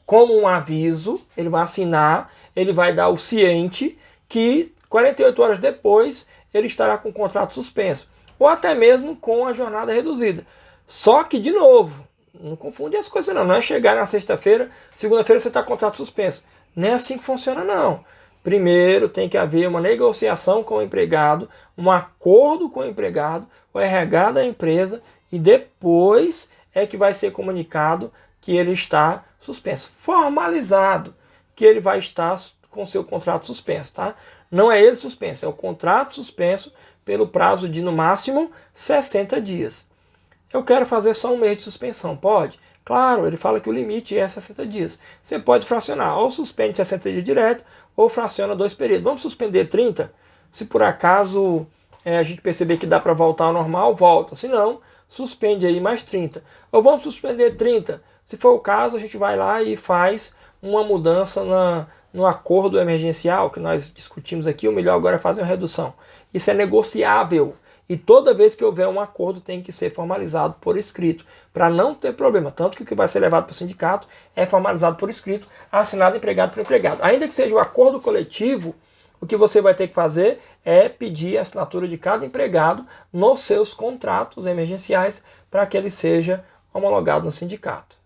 como um aviso, ele vai assinar, ele vai dar o ciente que 48 horas depois ele estará com o contrato suspenso, ou até mesmo com a jornada reduzida. Só que, de novo, não confunde as coisas não é chegar na sexta-feira, segunda-feira você está com o contrato suspenso. Não é assim que funciona não. Primeiro tem que haver uma negociação com o empregado, um acordo com o empregado, o RH da empresa, e depois é que vai ser comunicado que ele está suspenso, formalizado que ele vai estar com seu contrato suspenso, tá? Não é ele suspenso, é o contrato suspenso pelo prazo de no máximo 60 dias. Eu quero fazer só um mês de suspensão, pode? Claro, ele fala que o limite é 60 dias. Você pode fracionar, ou suspende 60 dias direto, ou fraciona 2 períodos. Vamos suspender 30? Se por acaso a gente perceber que dá para voltar ao normal, volta. Se não, suspende aí mais 30. Ou vamos suspender 30. Se for o caso, a gente vai lá e faz uma mudança no acordo emergencial, que nós discutimos aqui. O melhor agora é fazer uma redução. Isso é negociável. E toda vez que houver um acordo tem que ser formalizado por escrito, para não ter problema. Tanto que o que vai ser levado para o sindicato é formalizado por escrito, assinado empregado por empregado. Ainda que seja o acordo coletivo, o que você vai ter que fazer é pedir a assinatura de cada empregado nos seus contratos emergenciais para que ele seja homologado no sindicato.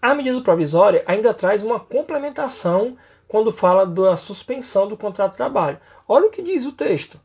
A medida provisória ainda traz uma complementação quando fala da suspensão do contrato de trabalho. Olha o que diz o texto.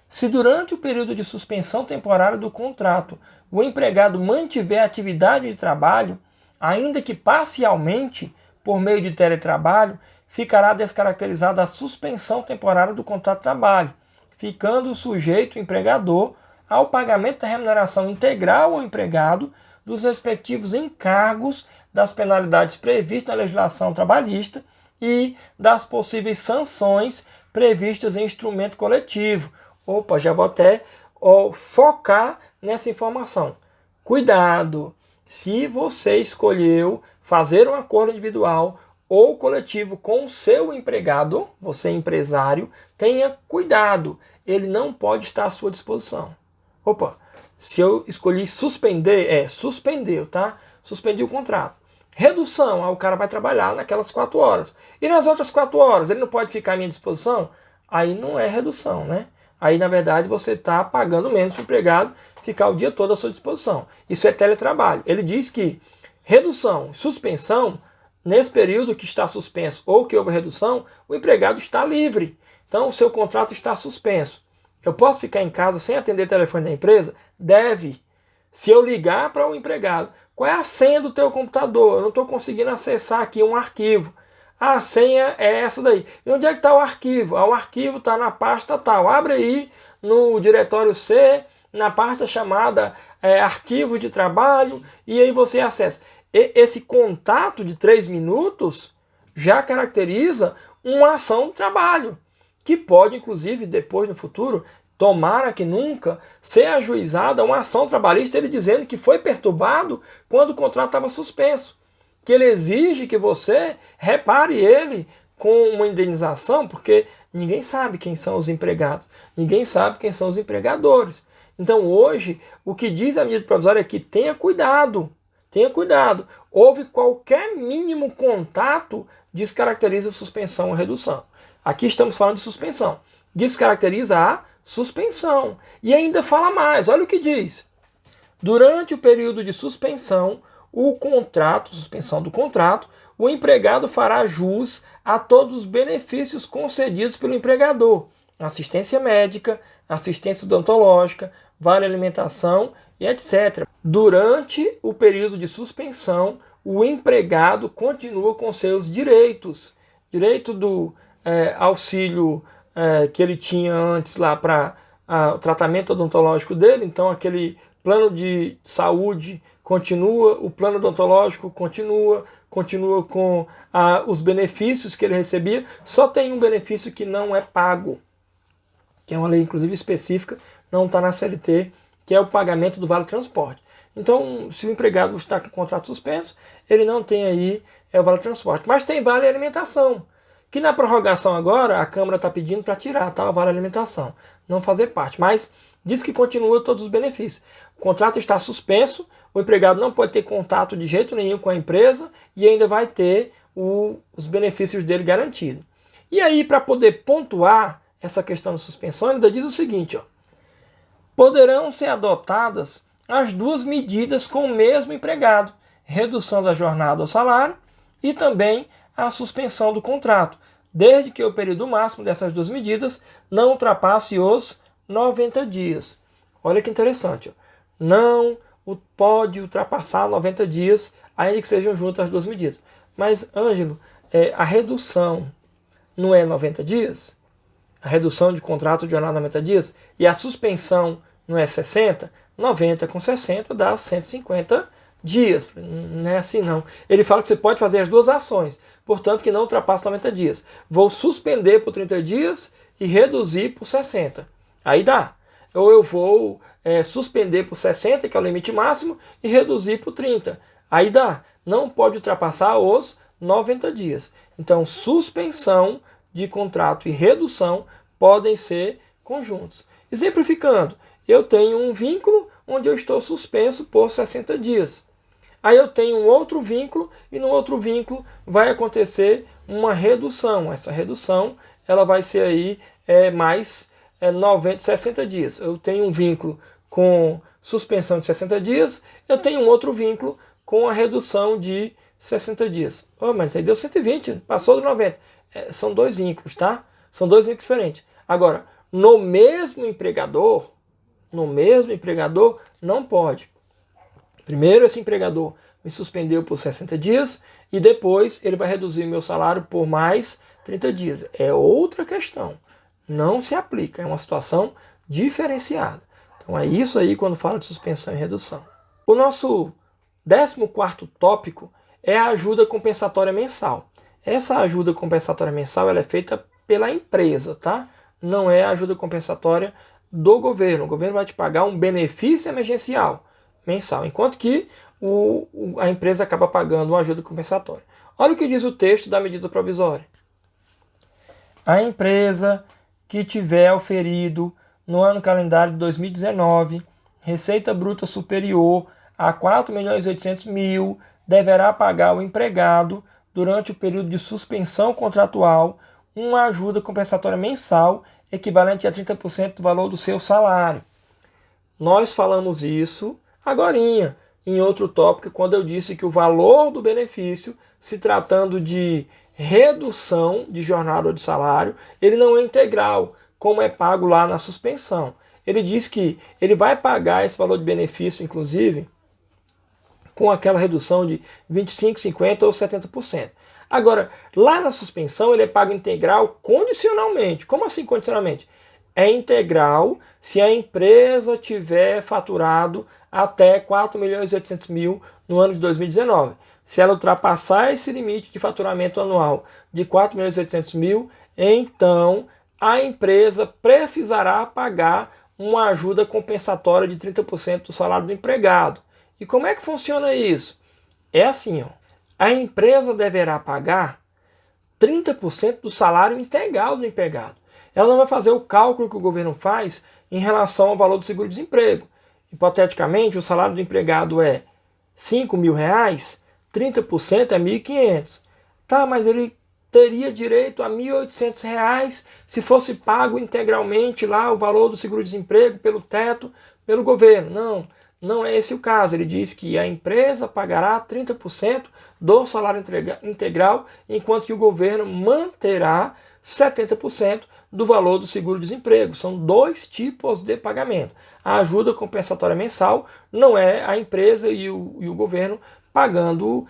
Se durante o período de suspensão temporária do contrato o empregado mantiver a atividade de trabalho, ainda que parcialmente por meio de teletrabalho, ficará descaracterizada a suspensão temporária do contrato de trabalho, ficando sujeito o empregador ao pagamento da remuneração integral ao empregado dos respectivos encargos, das penalidades previstas na legislação trabalhista e das possíveis sanções previstas em instrumento coletivo. Opa, já vou até focar nessa informação. Cuidado! Se você escolheu fazer um acordo individual ou coletivo com o seu empregado, você empresário, tenha cuidado. Ele não pode estar à sua disposição. Opa, se eu escolhi suspender, suspendeu, tá? Suspendi o contrato. Redução, o cara vai trabalhar naquelas 4 horas. E nas outras 4 horas, ele não pode ficar à minha disposição? Aí não é redução, né? Aí, na verdade, você está pagando menos para o empregado ficar o dia todo à sua disposição. Isso é teletrabalho. Ele diz que redução, suspensão, nesse período que está suspenso ou que houve redução, o empregado está livre. Então, o seu contrato está suspenso. Eu posso ficar em casa sem atender o telefone da empresa? Deve. Se eu ligar para o empregado, qual é a senha do teu computador? Eu não estou conseguindo acessar aqui um arquivo. A senha é essa daí. E onde é que está o arquivo? O arquivo está na pasta tal. Abre aí no diretório C, na pasta chamada arquivos de trabalho, e aí você acessa. Esse contato de 3 minutos já caracteriza uma ação de trabalho, que pode, inclusive, depois no futuro, tomara que nunca, ser ajuizada uma ação trabalhista, ele dizendo que foi perturbado quando o contrato estava suspenso. Que ele exige que você repare ele com uma indenização, porque ninguém sabe quem são os empregados, ninguém sabe quem são os empregadores. Então hoje, o que diz a medida provisória é que tenha cuidado, houve qualquer mínimo contato, descaracteriza a suspensão ou redução. Aqui estamos falando de suspensão, descaracteriza a suspensão. E ainda fala mais, olha o que diz. Durante o período de suspensão, suspensão do contrato, o empregado fará jus a todos os benefícios concedidos pelo empregador: assistência médica, assistência odontológica, vale alimentação e etc. Durante o período de suspensão, o empregado continua com seus direitos. Direito do auxílio que ele tinha antes lá para o tratamento odontológico dele, então aquele plano de saúde continua, o plano odontológico continua com os benefícios que ele recebia. Só tem um benefício que não é pago, que é uma lei inclusive específica não está na CLT, que é o pagamento do vale transporte. Então, se o empregado está com o contrato suspenso, ele não tem aí o vale transporte. Mas tem vale alimentação, que na prorrogação agora a Câmara está pedindo para tirar, tá? O vale alimentação, não fazer parte. Mas diz que continua todos os benefícios. O contrato está suspenso, o empregado não pode ter contato de jeito nenhum com a empresa e ainda vai ter os benefícios dele garantidos. E aí, para poder pontuar essa questão da suspensão, ele ainda diz o seguinte, ó: poderão ser adotadas as duas medidas com o mesmo empregado, redução da jornada ao salário e também a suspensão do contrato, desde que o período máximo dessas duas medidas não ultrapasse os 90 dias. Olha que interessante, ó. Não pode ultrapassar 90 dias, ainda que sejam juntas as duas medidas. Mas, Ângelo, a redução não é 90 dias? A redução de contrato de jornada 90 dias? E a suspensão não é 60? 90 com 60 dá 150 dias. Não é assim não. Ele fala que você pode fazer as duas ações, portanto que não ultrapassa 90 dias. Vou suspender por 30 dias e reduzir por 60. Aí dá. Ou eu vou suspender por 60, que é o limite máximo, e reduzir por 30. Aí dá. Não pode ultrapassar os 90 dias. Então, suspensão de contrato e redução podem ser conjuntos. Exemplificando, eu tenho um vínculo onde eu estou suspenso por 60 dias. Aí eu tenho um outro vínculo e no outro vínculo vai acontecer uma redução. Essa redução ela vai ser aí mais 60 dias. Eu tenho um vínculo com suspensão de 60 dias, eu tenho um outro vínculo com a redução de 60 dias. Oh, mas aí deu 120, passou do 90. São dois vínculos, tá? São dois vínculos diferentes. Agora, no mesmo empregador, não pode. Primeiro, esse empregador me suspendeu por 60 dias e depois ele vai reduzir meu salário por mais 30 dias. É outra questão. Não se aplica. É uma situação diferenciada. Então é isso aí quando fala de suspensão e redução. O nosso 14º tópico é a ajuda compensatória mensal. Essa ajuda compensatória mensal ela é feita pela empresa, tá? Não é a ajuda compensatória do governo. O governo vai te pagar um benefício emergencial mensal, enquanto que a empresa acaba pagando uma ajuda compensatória. Olha o que diz o texto da medida provisória. A empresa que tiver auferido no ano calendário de 2019 receita bruta superior a 4.800.000 deverá pagar ao empregado, durante o período de suspensão contratual, uma ajuda compensatória mensal equivalente a 30% do valor do seu salário. Nós falamos isso agorinha, em outro tópico, quando eu disse que o valor do benefício, se tratando de redução de jornada ou de salário, ele não é integral, como é pago lá na suspensão. Ele diz que ele vai pagar esse valor de benefício, inclusive, com aquela redução de 25%, 50% ou 70%. Agora, lá na suspensão, ele é pago integral condicionalmente. Como assim condicionalmente? É integral se a empresa tiver faturado até 4.800.000 no ano de 2019. Se ela ultrapassar esse limite de faturamento anual de 4.800.000, então a empresa precisará pagar uma ajuda compensatória de 30% do salário do empregado. E como é que funciona isso? É assim, ó. A empresa deverá pagar 30% do salário integral do empregado. Ela não vai fazer o cálculo que o governo faz em relação ao valor do seguro-desemprego. Hipoteticamente, o salário do empregado é R$ 5.000, 30% é R$ 1.500. Tá, mas ele teria direito a R$ 1.800 se fosse pago integralmente lá o valor do seguro-desemprego pelo teto, pelo governo. Não, não é esse o caso. Ele diz que a empresa pagará 30% do salário integral, enquanto que o governo manterá 70% do valor do seguro-desemprego. São dois tipos de pagamento. A ajuda compensatória mensal não é a empresa e o governo pagando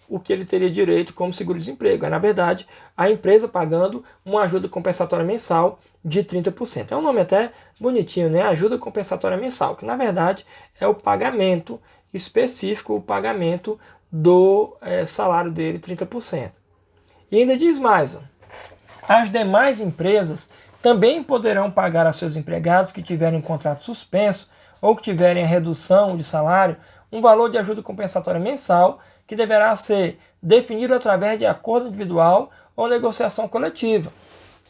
o que ele teria direito como seguro-desemprego. É, na verdade, a empresa pagando uma ajuda compensatória mensal de 30%. É um nome até bonitinho, né? Ajuda compensatória mensal, que na verdade é o pagamento específico, o pagamento do salário dele, 30%. E ainda diz mais, ó, as demais empresas também poderão pagar a seus empregados que tiverem contrato suspenso ou que tiverem a redução de salário um valor de ajuda compensatória mensal que deverá ser definido através de acordo individual ou negociação coletiva.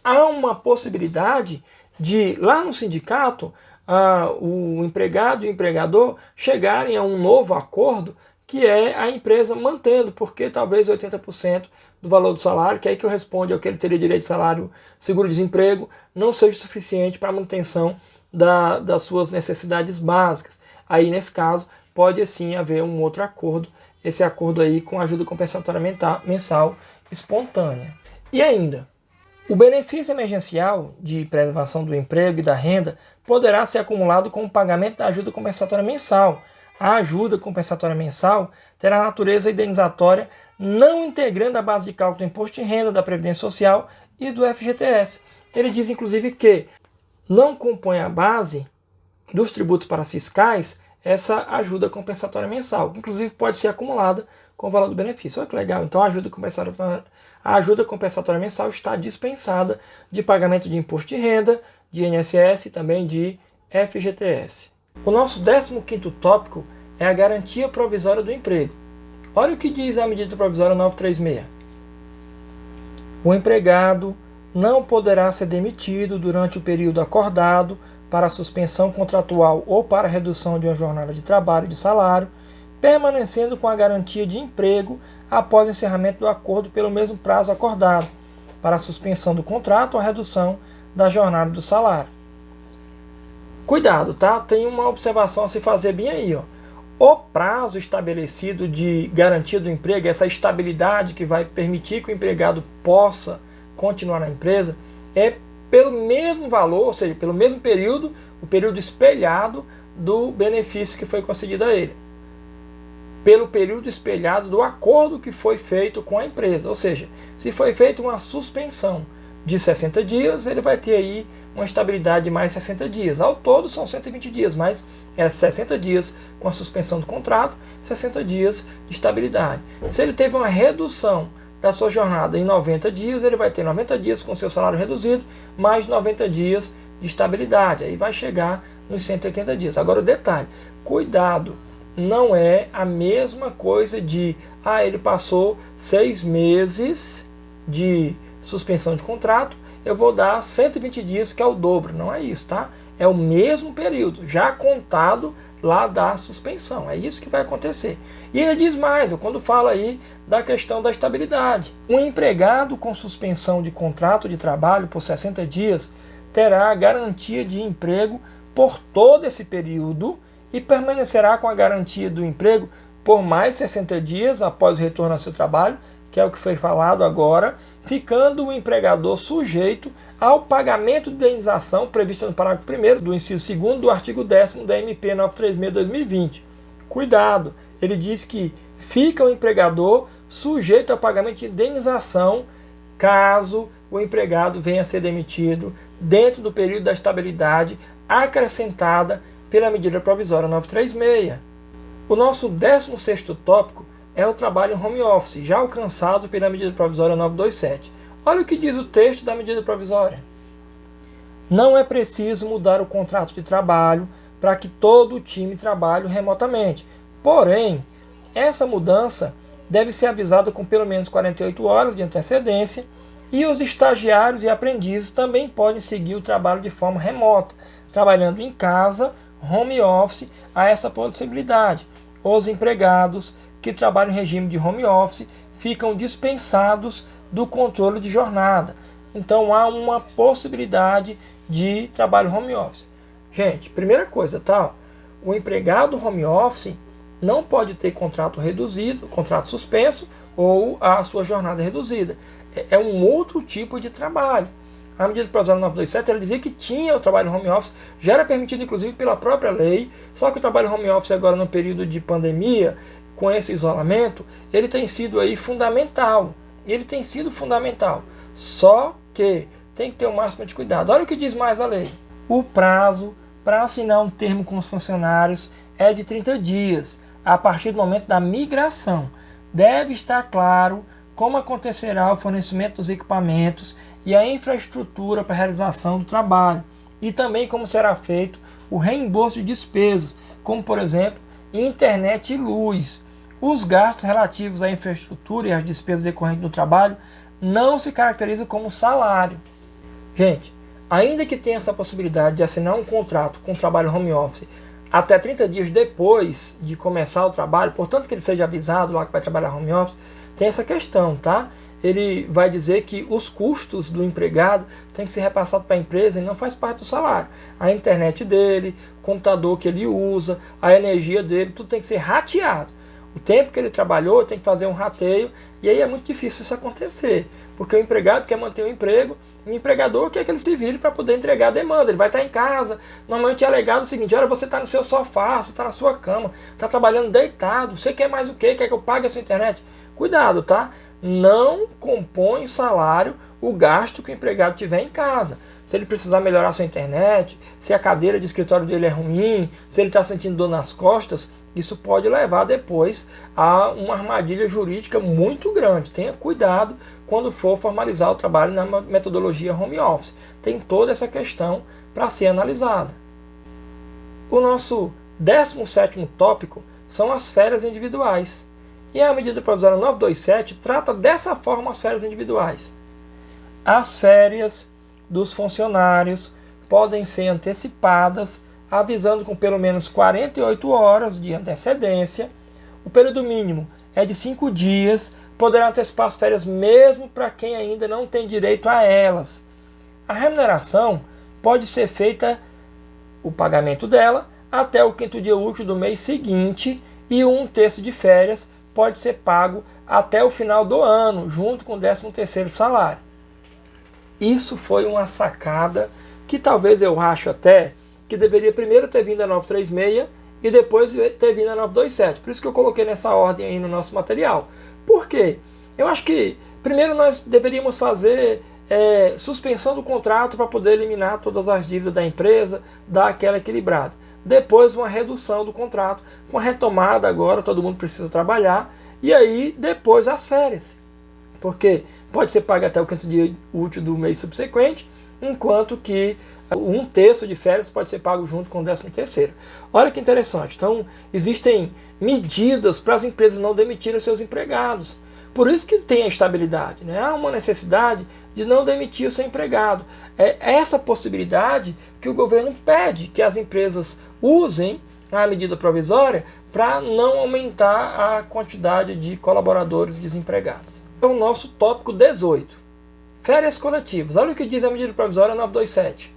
Há uma possibilidade de, lá no sindicato, o empregado e o empregador chegarem a um novo acordo, que é a empresa mantendo, porque talvez 80% do valor do salário, que é aí que eu respondo ao que ele teria direito de salário, seguro-desemprego, não seja suficiente para a manutenção das suas necessidades básicas. Aí, nesse caso, pode sim haver um outro acordo, esse acordo aí com ajuda compensatória mensal espontânea. E ainda, o benefício emergencial de preservação do emprego e da renda poderá ser acumulado com o pagamento da ajuda compensatória mensal. A ajuda compensatória mensal terá natureza indenizatória, não integrando a base de cálculo do imposto de renda, da Previdência Social e do FGTS. Ele diz, inclusive, que não compõe a base dos tributos parafiscais essa ajuda compensatória mensal, que inclusive pode ser acumulada com o valor do benefício. Olha que legal. Então a ajuda compensatória mensal está dispensada de pagamento de imposto de renda, de INSS e também de FGTS. O nosso 15º tópico é a garantia provisória do emprego. Olha o que diz a medida provisória 936. O empregado não poderá ser demitido durante o período acordado para suspensão contratual ou para redução de uma jornada de trabalho e de salário, permanecendo com a garantia de emprego após o encerramento do acordo pelo mesmo prazo acordado, para a suspensão do contrato ou a redução da jornada do salário. Cuidado, tá? Tem uma observação a se fazer bem aí, ó. O prazo estabelecido de garantia do emprego, essa estabilidade que vai permitir que o empregado possa continuar na empresa, é pelo mesmo valor, ou seja, pelo mesmo período, o período espelhado do benefício que foi concedido a ele. Pelo período espelhado do acordo que foi feito com a empresa. Ou seja, se foi feita uma suspensão de 60 dias, ele vai ter aí uma estabilidade de mais 60 dias. Ao todo são 120 dias, mas é 60 dias com a suspensão do contrato, 60 dias de estabilidade. Se ele teve uma redução da sua jornada em 90 dias, ele vai ter 90 dias com seu salário reduzido, mais 90 dias de estabilidade. Aí vai chegar nos 180 dias. Agora o detalhe, cuidado, não é a mesma coisa de, ele passou 6 meses de suspensão de contrato, eu vou dar 120 dias, que é o dobro. Não é isso, tá? É o mesmo período, já contado lá da suspensão. É isso que vai acontecer. E ele diz mais, quando fala aí da questão da estabilidade. Um empregado com suspensão de contrato de trabalho por 60 dias terá a garantia de emprego por todo esse período e permanecerá com a garantia do emprego por mais 60 dias após o retorno ao seu trabalho, que é o que foi falado agora, ficando o empregador sujeito ao pagamento de indenização prevista no parágrafo 1º do inciso 2º do artigo 10º da MP 936/2020. Cuidado, ele diz que fica o empregador sujeito ao pagamento de indenização caso o empregado venha a ser demitido dentro do período da estabilidade acrescentada pela medida provisória 936. O nosso 16º tópico é o trabalho em home office, já alcançado pela medida provisória 927. Olha o que diz o texto da medida provisória. Não é preciso mudar o contrato de trabalho para que todo o time trabalhe remotamente. Porém, essa mudança deve ser avisada com pelo menos 48 horas de antecedência e os estagiários e aprendizes também podem seguir o trabalho de forma remota, trabalhando em casa, home office, há essa possibilidade. Os empregados que trabalham em regime de home office ficam dispensados do controle de jornada. Então há uma possibilidade de trabalho home office. Gente, primeira coisa, tá? O empregado home office não pode ter contrato reduzido, contrato suspenso ou a sua jornada reduzida. É um outro tipo de trabalho. A medida provisória 927, ela dizia que tinha o trabalho home office, já era permitido inclusive pela própria lei, só que o trabalho home office agora no período de pandemia, com esse isolamento, ele tem sido aí fundamental. Ele tem sido fundamental. Só que tem que ter o máximo de cuidado. Olha o que diz mais a lei. O prazo para assinar um termo com os funcionários é de 30 dias, a partir do momento da migração. Deve estar claro como acontecerá o fornecimento dos equipamentos e a infraestrutura para a realização do trabalho, e também como será feito o reembolso de despesas, como por exemplo internet e luz. Os gastos relativos à infraestrutura e às despesas decorrentes do trabalho não se caracterizam como salário. Gente, ainda que tenha essa possibilidade de assinar um contrato com trabalho home office até 30 dias depois de começar o trabalho, portanto que ele seja avisado lá que vai trabalhar home office, tem essa questão, tá? Ele vai dizer que os custos do empregado têm que ser repassados para a empresa e não faz parte do salário. A internet dele, o computador que ele usa, a energia dele, tudo tem que ser rateado. O tempo que ele trabalhou tem que fazer um rateio, e aí é muito difícil isso acontecer, porque o empregado quer manter o emprego, o empregador quer que ele se vire para poder entregar a demanda. Ele vai estar em casa, normalmente é alegado o seguinte: olha, você está no seu sofá, você está na sua cama, está trabalhando deitado, você quer mais o quê? Quer que eu pague a sua internet? Cuidado, tá? Não compõe o salário o gasto que o empregado tiver em casa. Se ele precisar melhorar a sua internet, se a cadeira de escritório dele é ruim, se ele está sentindo dor nas costas, isso pode levar depois a uma armadilha jurídica muito grande. Tenha cuidado quando for formalizar o trabalho na metodologia home office. Tem toda essa questão para ser analisada. O nosso 17º tópico são as férias individuais. E a medida provisória 927 trata dessa forma as férias individuais. As férias dos funcionários podem ser antecipadas, avisando com pelo menos 48 horas de antecedência. O período mínimo é de 5 dias, poderá antecipar as férias mesmo para quem ainda não tem direito a elas. A remuneração pode ser feita, o pagamento dela, até o 5º dia útil do mês seguinte, e 1/3 de férias pode ser pago até o final do ano, junto com o 13º salário. Isso foi uma sacada que talvez eu acho até que deveria primeiro ter vindo a 936 e depois ter vindo a 927. Por isso que eu coloquei nessa ordem aí no nosso material. Por quê? Eu acho que primeiro nós deveríamos fazer suspensão do contrato para poder eliminar todas as dívidas da empresa, dar aquela equilibrada. Depois uma redução do contrato, com a retomada agora, todo mundo precisa trabalhar, e aí depois as férias. Porque pode ser pago até o 5º dia útil do mês subsequente, enquanto que 1/3 de férias pode ser pago junto com o 13º. Olha que interessante. Então, existem medidas para as empresas não demitirem seus empregados. Por isso que tem a estabilidade, né? Há uma necessidade de não demitir o seu empregado. É essa possibilidade que o governo pede que as empresas usem a medida provisória para não aumentar a quantidade de colaboradores desempregados. É o nosso tópico 18. Férias coletivas. Olha o que diz a medida provisória 927.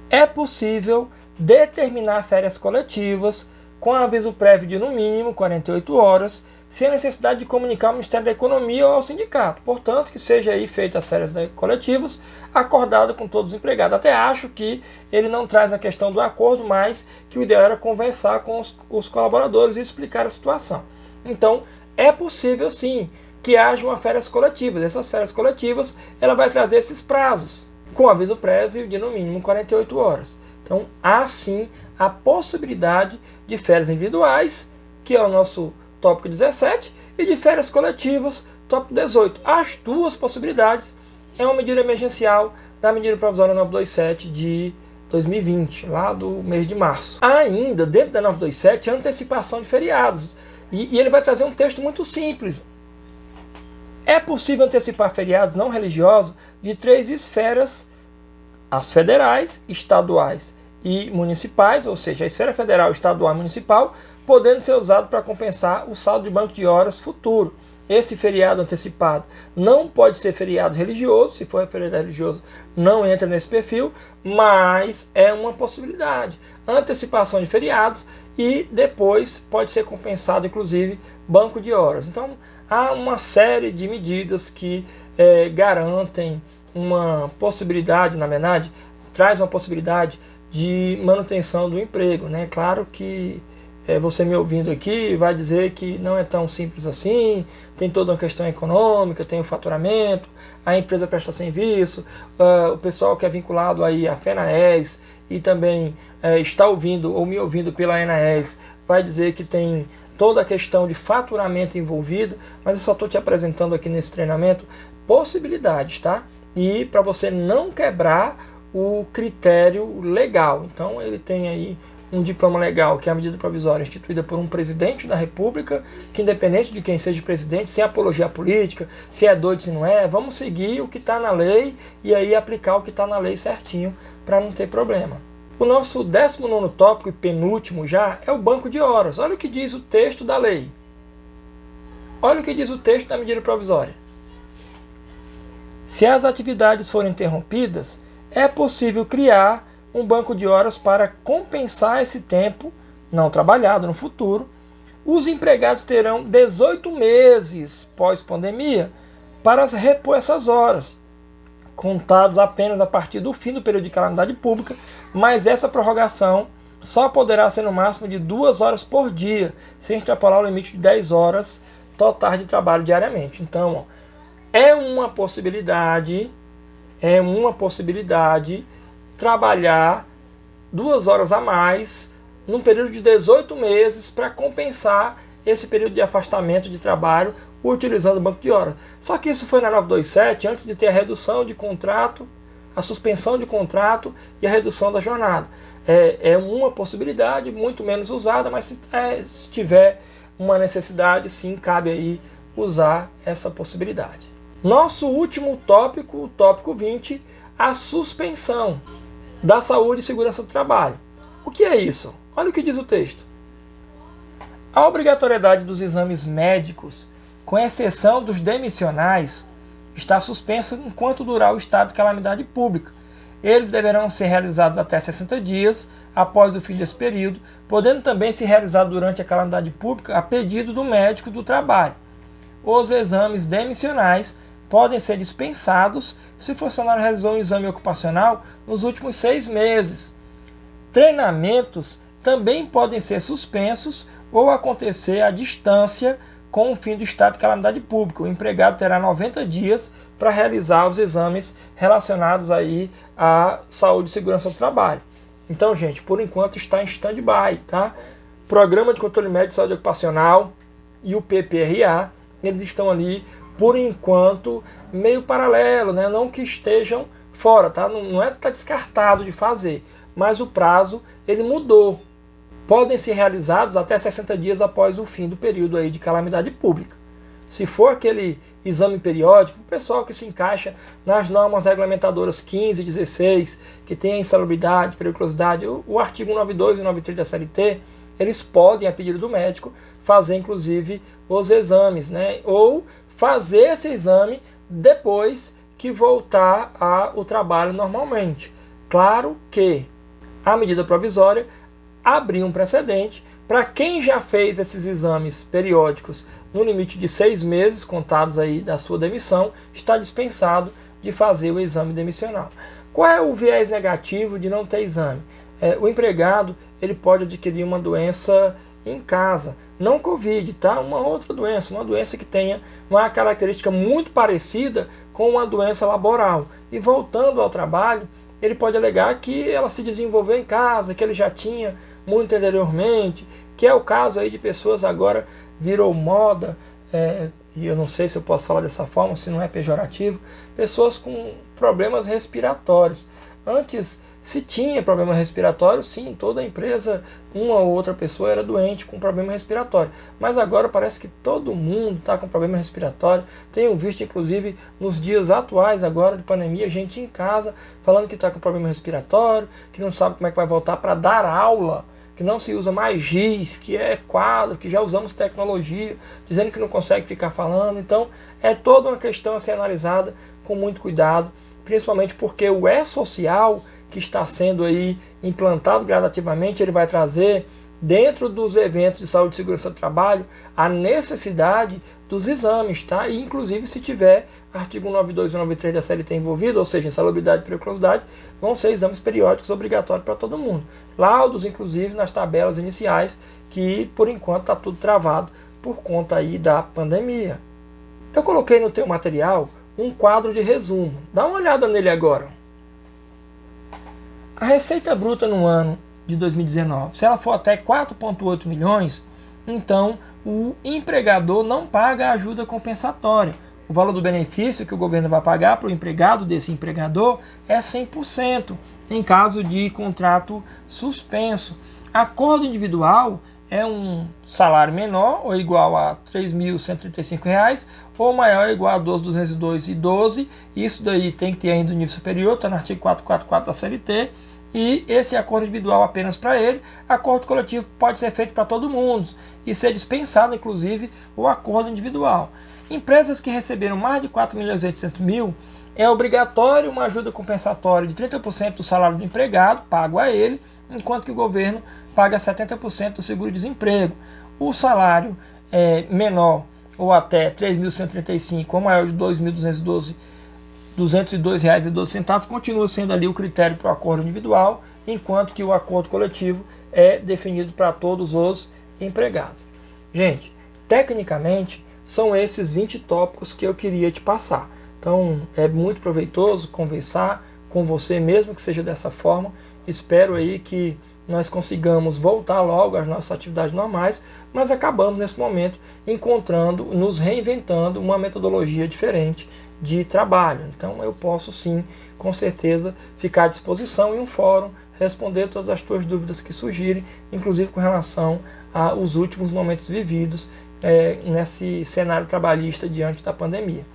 É possível determinar férias coletivas com aviso prévio de no mínimo 48 horas, sem a necessidade de comunicar ao Ministério da Economia ou ao sindicato. Portanto, que seja aí feitas as férias coletivas, acordado com todos os empregados. Até acho que ele não traz a questão do acordo, mas que o ideal era conversar com os colaboradores e explicar a situação. Então, é possível sim que haja uma férias coletivas. Essas férias coletivas, ela vai trazer esses prazos, com aviso prévio de no mínimo 48 horas. Então, há sim a possibilidade de férias individuais, que é o nosso tópico 17, e de férias coletivas, tópico 18. As duas possibilidades é uma medida emergencial da medida provisória 927 de 2020, lá do mês de março. Ainda, dentro da 927, a antecipação de feriados. E ele vai trazer um texto muito simples. É possível antecipar feriados não religiosos de 3 esferas: as federais, estaduais e municipais, ou seja, a esfera federal, estadual e municipal, podendo ser usado para compensar o saldo de banco de horas futuro. Esse feriado antecipado não pode ser feriado religioso, se for feriado religioso não entra nesse perfil, mas é uma possibilidade. Antecipação de feriados e depois pode ser compensado, inclusive, banco de horas. Então, há uma série de medidas que garantem uma possibilidade, na verdade, traz uma possibilidade de manutenção do emprego, né? Claro que você me ouvindo aqui vai dizer que não é tão simples assim, tem toda uma questão econômica, tem o faturamento, a empresa presta serviço, o pessoal que é vinculado aí à FENAES e também está ouvindo ou me ouvindo pela ENAES vai dizer que tem toda a questão de faturamento envolvido, mas eu só estou te apresentando aqui nesse treinamento possibilidades, tá? e para você não quebrar o critério legal. Então ele tem aí um diploma legal, que é a medida provisória instituída por um presidente da República, que independente de quem seja presidente, sem apologia política, se é doido, se não é, vamos seguir o que está na lei e aí aplicar o que está na lei certinho para não ter problema. O nosso 19º tópico e penúltimo já é o banco de horas. Olha o que diz o texto da lei. Olha o que diz o texto da medida provisória. Se as atividades forem interrompidas, é possível criar um banco de horas para compensar esse tempo não trabalhado no futuro. Os empregados terão 18 meses pós-pandemia para repor essas horas, contados apenas a partir do fim do período de calamidade pública, mas essa prorrogação só poderá ser no máximo de 2 horas por dia, sem extrapolar o limite de 10 horas totais de trabalho diariamente. Então, é uma possibilidade trabalhar 2 horas a mais num período de 18 meses para compensar esse período de afastamento de trabalho utilizando o banco de horas. Só que isso foi na 927 antes de ter a redução de contrato, a suspensão de contrato e a redução da jornada. É uma possibilidade muito menos usada, mas se tiver uma necessidade, sim, cabe aí usar essa possibilidade. Nosso último tópico, o tópico 20, a suspensão da saúde e segurança do trabalho. O que é isso? Olha o que diz o texto. A obrigatoriedade dos exames médicos, com exceção dos demissionais, está suspensa enquanto durar o estado de calamidade pública. Eles deverão ser realizados até 60 dias após o fim desse período, podendo também ser realizado durante a calamidade pública a pedido do médico do trabalho. Os exames demissionais podem ser dispensados se o funcionário realizou um exame ocupacional nos últimos 6 meses. Treinamentos também podem ser suspensos ou acontecer à distância com o fim do estado de calamidade pública. O empregado terá 90 dias para realizar os exames relacionados aí à saúde e segurança do trabalho. Então, gente, por enquanto está em stand-by, tá? Programa de Controle Médico de Saúde Ocupacional e o PPRA, eles estão ali por enquanto, meio paralelo, né? Não que estejam fora, tá? Não é que está descartado de fazer, mas o prazo ele mudou. Podem ser realizados até 60 dias após o fim do período aí de calamidade pública. Se for aquele exame periódico, o pessoal que se encaixa nas normas regulamentadoras 15 e 16, que tem a insalubridade, periculosidade, o artigo 92 e 93 da CLT, eles podem, a pedido do médico, fazer inclusive os exames, né? Ou fazer esse exame depois que voltar ao trabalho normalmente. Claro que a medida provisória abriu um precedente para quem já fez esses exames periódicos no limite de 6 meses contados aí da sua demissão, está dispensado de fazer o exame demissional. Qual é o viés negativo de não ter exame? O empregado ele pode adquirir uma doença em casa, não Covid, tá? Uma outra doença, uma doença que tenha uma característica muito parecida com uma doença laboral. E voltando ao trabalho, ele pode alegar que ela se desenvolveu em casa, que ele já tinha muito anteriormente, que é o caso aí de pessoas agora virou moda, e eu não sei se eu posso falar dessa forma, se não é pejorativo, pessoas com problemas respiratórios. Antes se tinha problema respiratório, sim, toda a empresa, uma ou outra pessoa era doente com problema respiratório. Mas agora parece que todo mundo está com problema respiratório. Tenho visto, inclusive, nos dias atuais agora de pandemia, gente em casa falando que está com problema respiratório, que não sabe como é que vai voltar para dar aula, que não se usa mais giz, que é quadro, que já usamos tecnologia, dizendo que não consegue ficar falando. Então, é toda uma questão a ser analisada com muito cuidado, principalmente porque o E-Social, que está sendo aí implantado gradativamente, ele vai trazer dentro dos eventos de saúde e segurança do trabalho a necessidade dos exames, tá? E inclusive se tiver artigo 92 e 93 da CLT envolvido, ou seja, insalubridade e periculosidade, vão ser exames periódicos obrigatórios para todo mundo. Laudos, inclusive, nas tabelas iniciais, que por enquanto está tudo travado por conta aí da pandemia. Eu coloquei no teu material um quadro de resumo. Dá uma olhada nele agora. A receita bruta no ano de 2019, se ela for até 4,8 milhões, então o empregador não paga a ajuda compensatória. o valor do benefício que o governo vai pagar para o empregado desse empregador é 100% em caso de contrato suspenso. Acordo individual é um salário menor ou igual a R$ 3.135 ou maior ou igual a 12.202,12. Isso daí tem que ter ainda um nível superior, está no artigo 444 da CLT. E esse acordo individual apenas para ele. Acordo coletivo pode ser feito para todo mundo e ser dispensado, inclusive, o acordo individual. Empresas que receberam mais de 4.800.000, é obrigatório uma ajuda compensatória de 30% do salário do empregado, pago a ele, enquanto que o governo paga 70% do seguro-desemprego. O salário menor ou até R$ 3.135 ou maior de R$ 2.202,12 continua sendo ali o critério para o acordo individual, enquanto que o acordo coletivo é definido para todos os empregados. Gente, tecnicamente são esses 20 tópicos que eu queria te passar. Então é muito proveitoso conversar com você, mesmo que seja dessa forma. Espero aí que nós consigamos voltar logo às nossas atividades normais, mas acabamos nesse momento encontrando, nos reinventando uma metodologia diferente de trabalho. Então eu posso sim, com certeza, ficar à disposição em um fórum, responder todas as tuas dúvidas que surgirem, inclusive com relação aos últimos momentos vividos nesse cenário trabalhista diante da pandemia.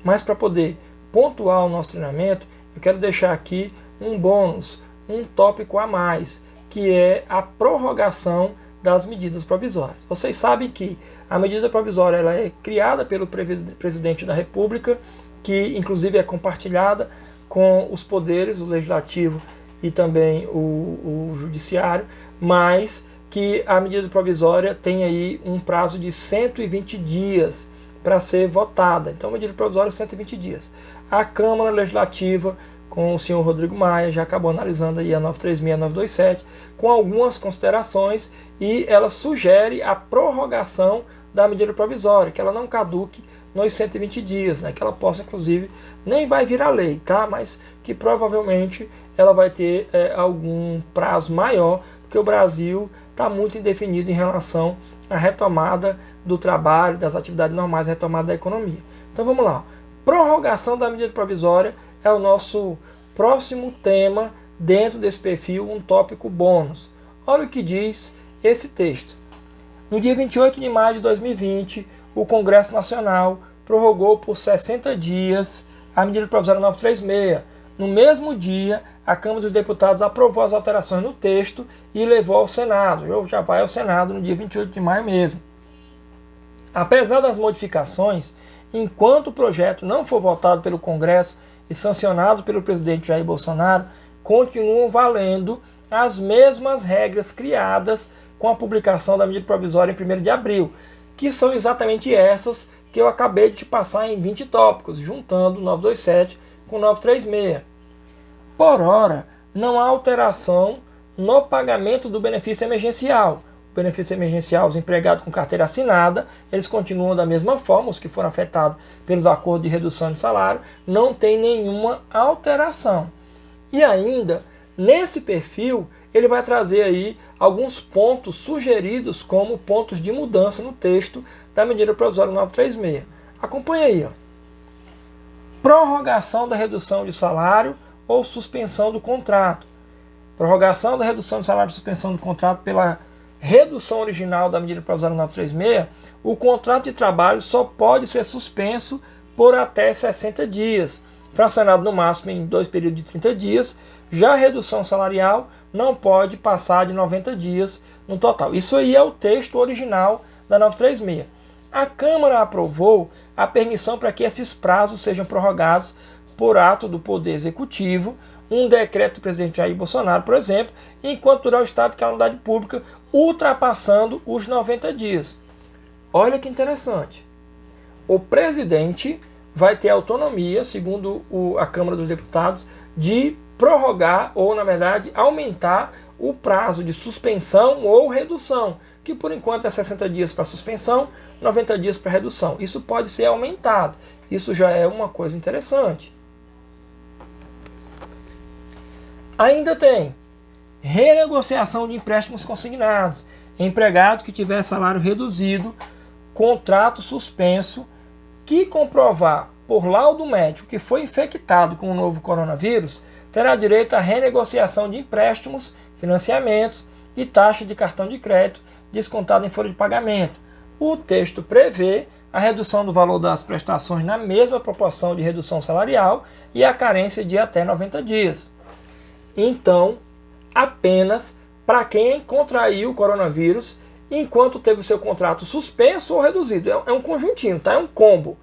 Mas para poder pontuar o nosso treinamento, eu quero deixar aqui um bônus, um tópico a mais, que é a prorrogação das medidas provisórias. Vocês sabem que a medida provisória ela é criada pelo presidente da República, que inclusive é compartilhada com os poderes, o legislativo e também o judiciário, mas que a medida provisória tem aí um prazo de 120 dias para ser votada. Então, a medida provisória é 120 dias. A Câmara Legislativa, com o senhor Rodrigo Maia, já acabou analisando aí a 936 e a 927, com algumas considerações, e ela sugere a prorrogação da medida provisória, que ela não caduque nos 120 dias, né? Que ela possa, inclusive, nem vai virar lei, tá? Mas que provavelmente ela vai ter algum prazo maior, porque o Brasil está muito indefinido em relação à retomada do trabalho, das atividades normais, a retomada da economia. Então vamos lá. Prorrogação da medida provisória é o nosso próximo tema dentro desse perfil, um tópico bônus. Olha o que diz esse texto. No dia 28 de maio de 2020, o Congresso Nacional prorrogou por 60 dias a medida provisória 936. No mesmo dia, a Câmara dos Deputados aprovou as alterações no texto e levou ao Senado. Já vai ao Senado no dia 28 de maio mesmo. Apesar das modificações, enquanto o projeto não for votado pelo Congresso e sancionado pelo presidente Jair Bolsonaro, continuam valendo as mesmas regras criadas com a publicação da medida provisória em 1º de abril, que são exatamente essas que eu acabei de te passar em 20 tópicos, juntando 927 com 936. Por ora, não há alteração no pagamento do benefício emergencial. O benefício emergencial, os empregados com carteira assinada, eles continuam da mesma forma, os que foram afetados pelos acordos de redução de salário, não tem nenhuma alteração. E ainda, nesse perfil, ele vai trazer aí alguns pontos sugeridos como pontos de mudança no texto da medida provisória 936. Acompanha aí, ó. Prorrogação da redução de salário ou suspensão do contrato. Prorrogação da redução de salário e suspensão do contrato pela redução original da medida provisória 936, o contrato de trabalho só pode ser suspenso por até 60 dias, fracionado no máximo em 2 períodos de 30 dias. Já a redução salarial não pode passar de 90 dias no total. Isso aí é o texto original da 936. A Câmara aprovou a permissão para que esses prazos sejam prorrogados por ato do Poder Executivo, um decreto do presidente Jair Bolsonaro, por exemplo, enquanto durar o estado de calamidade pública, ultrapassando os 90 dias. Olha que interessante. O presidente vai ter autonomia, segundo a Câmara dos Deputados, de prorrogar ou, na verdade, aumentar o prazo de suspensão ou redução, que por enquanto é 60 dias para suspensão, 90 dias para redução. Isso pode ser aumentado. Isso já é uma coisa interessante. Ainda tem renegociação de empréstimos consignados. Empregado que tiver salário reduzido, contrato suspenso, que comprovar por laudo médico que foi infectado com o novo coronavírus terá direito à renegociação de empréstimos, financiamentos e taxa de cartão de crédito descontado em folha de pagamento. O texto prevê a redução do valor das prestações na mesma proporção de redução salarial e a carência de até 90 dias. Então, apenas para quem contraiu o coronavírus enquanto teve o seu contrato suspenso ou reduzido. É um conjuntinho, tá? É um combo.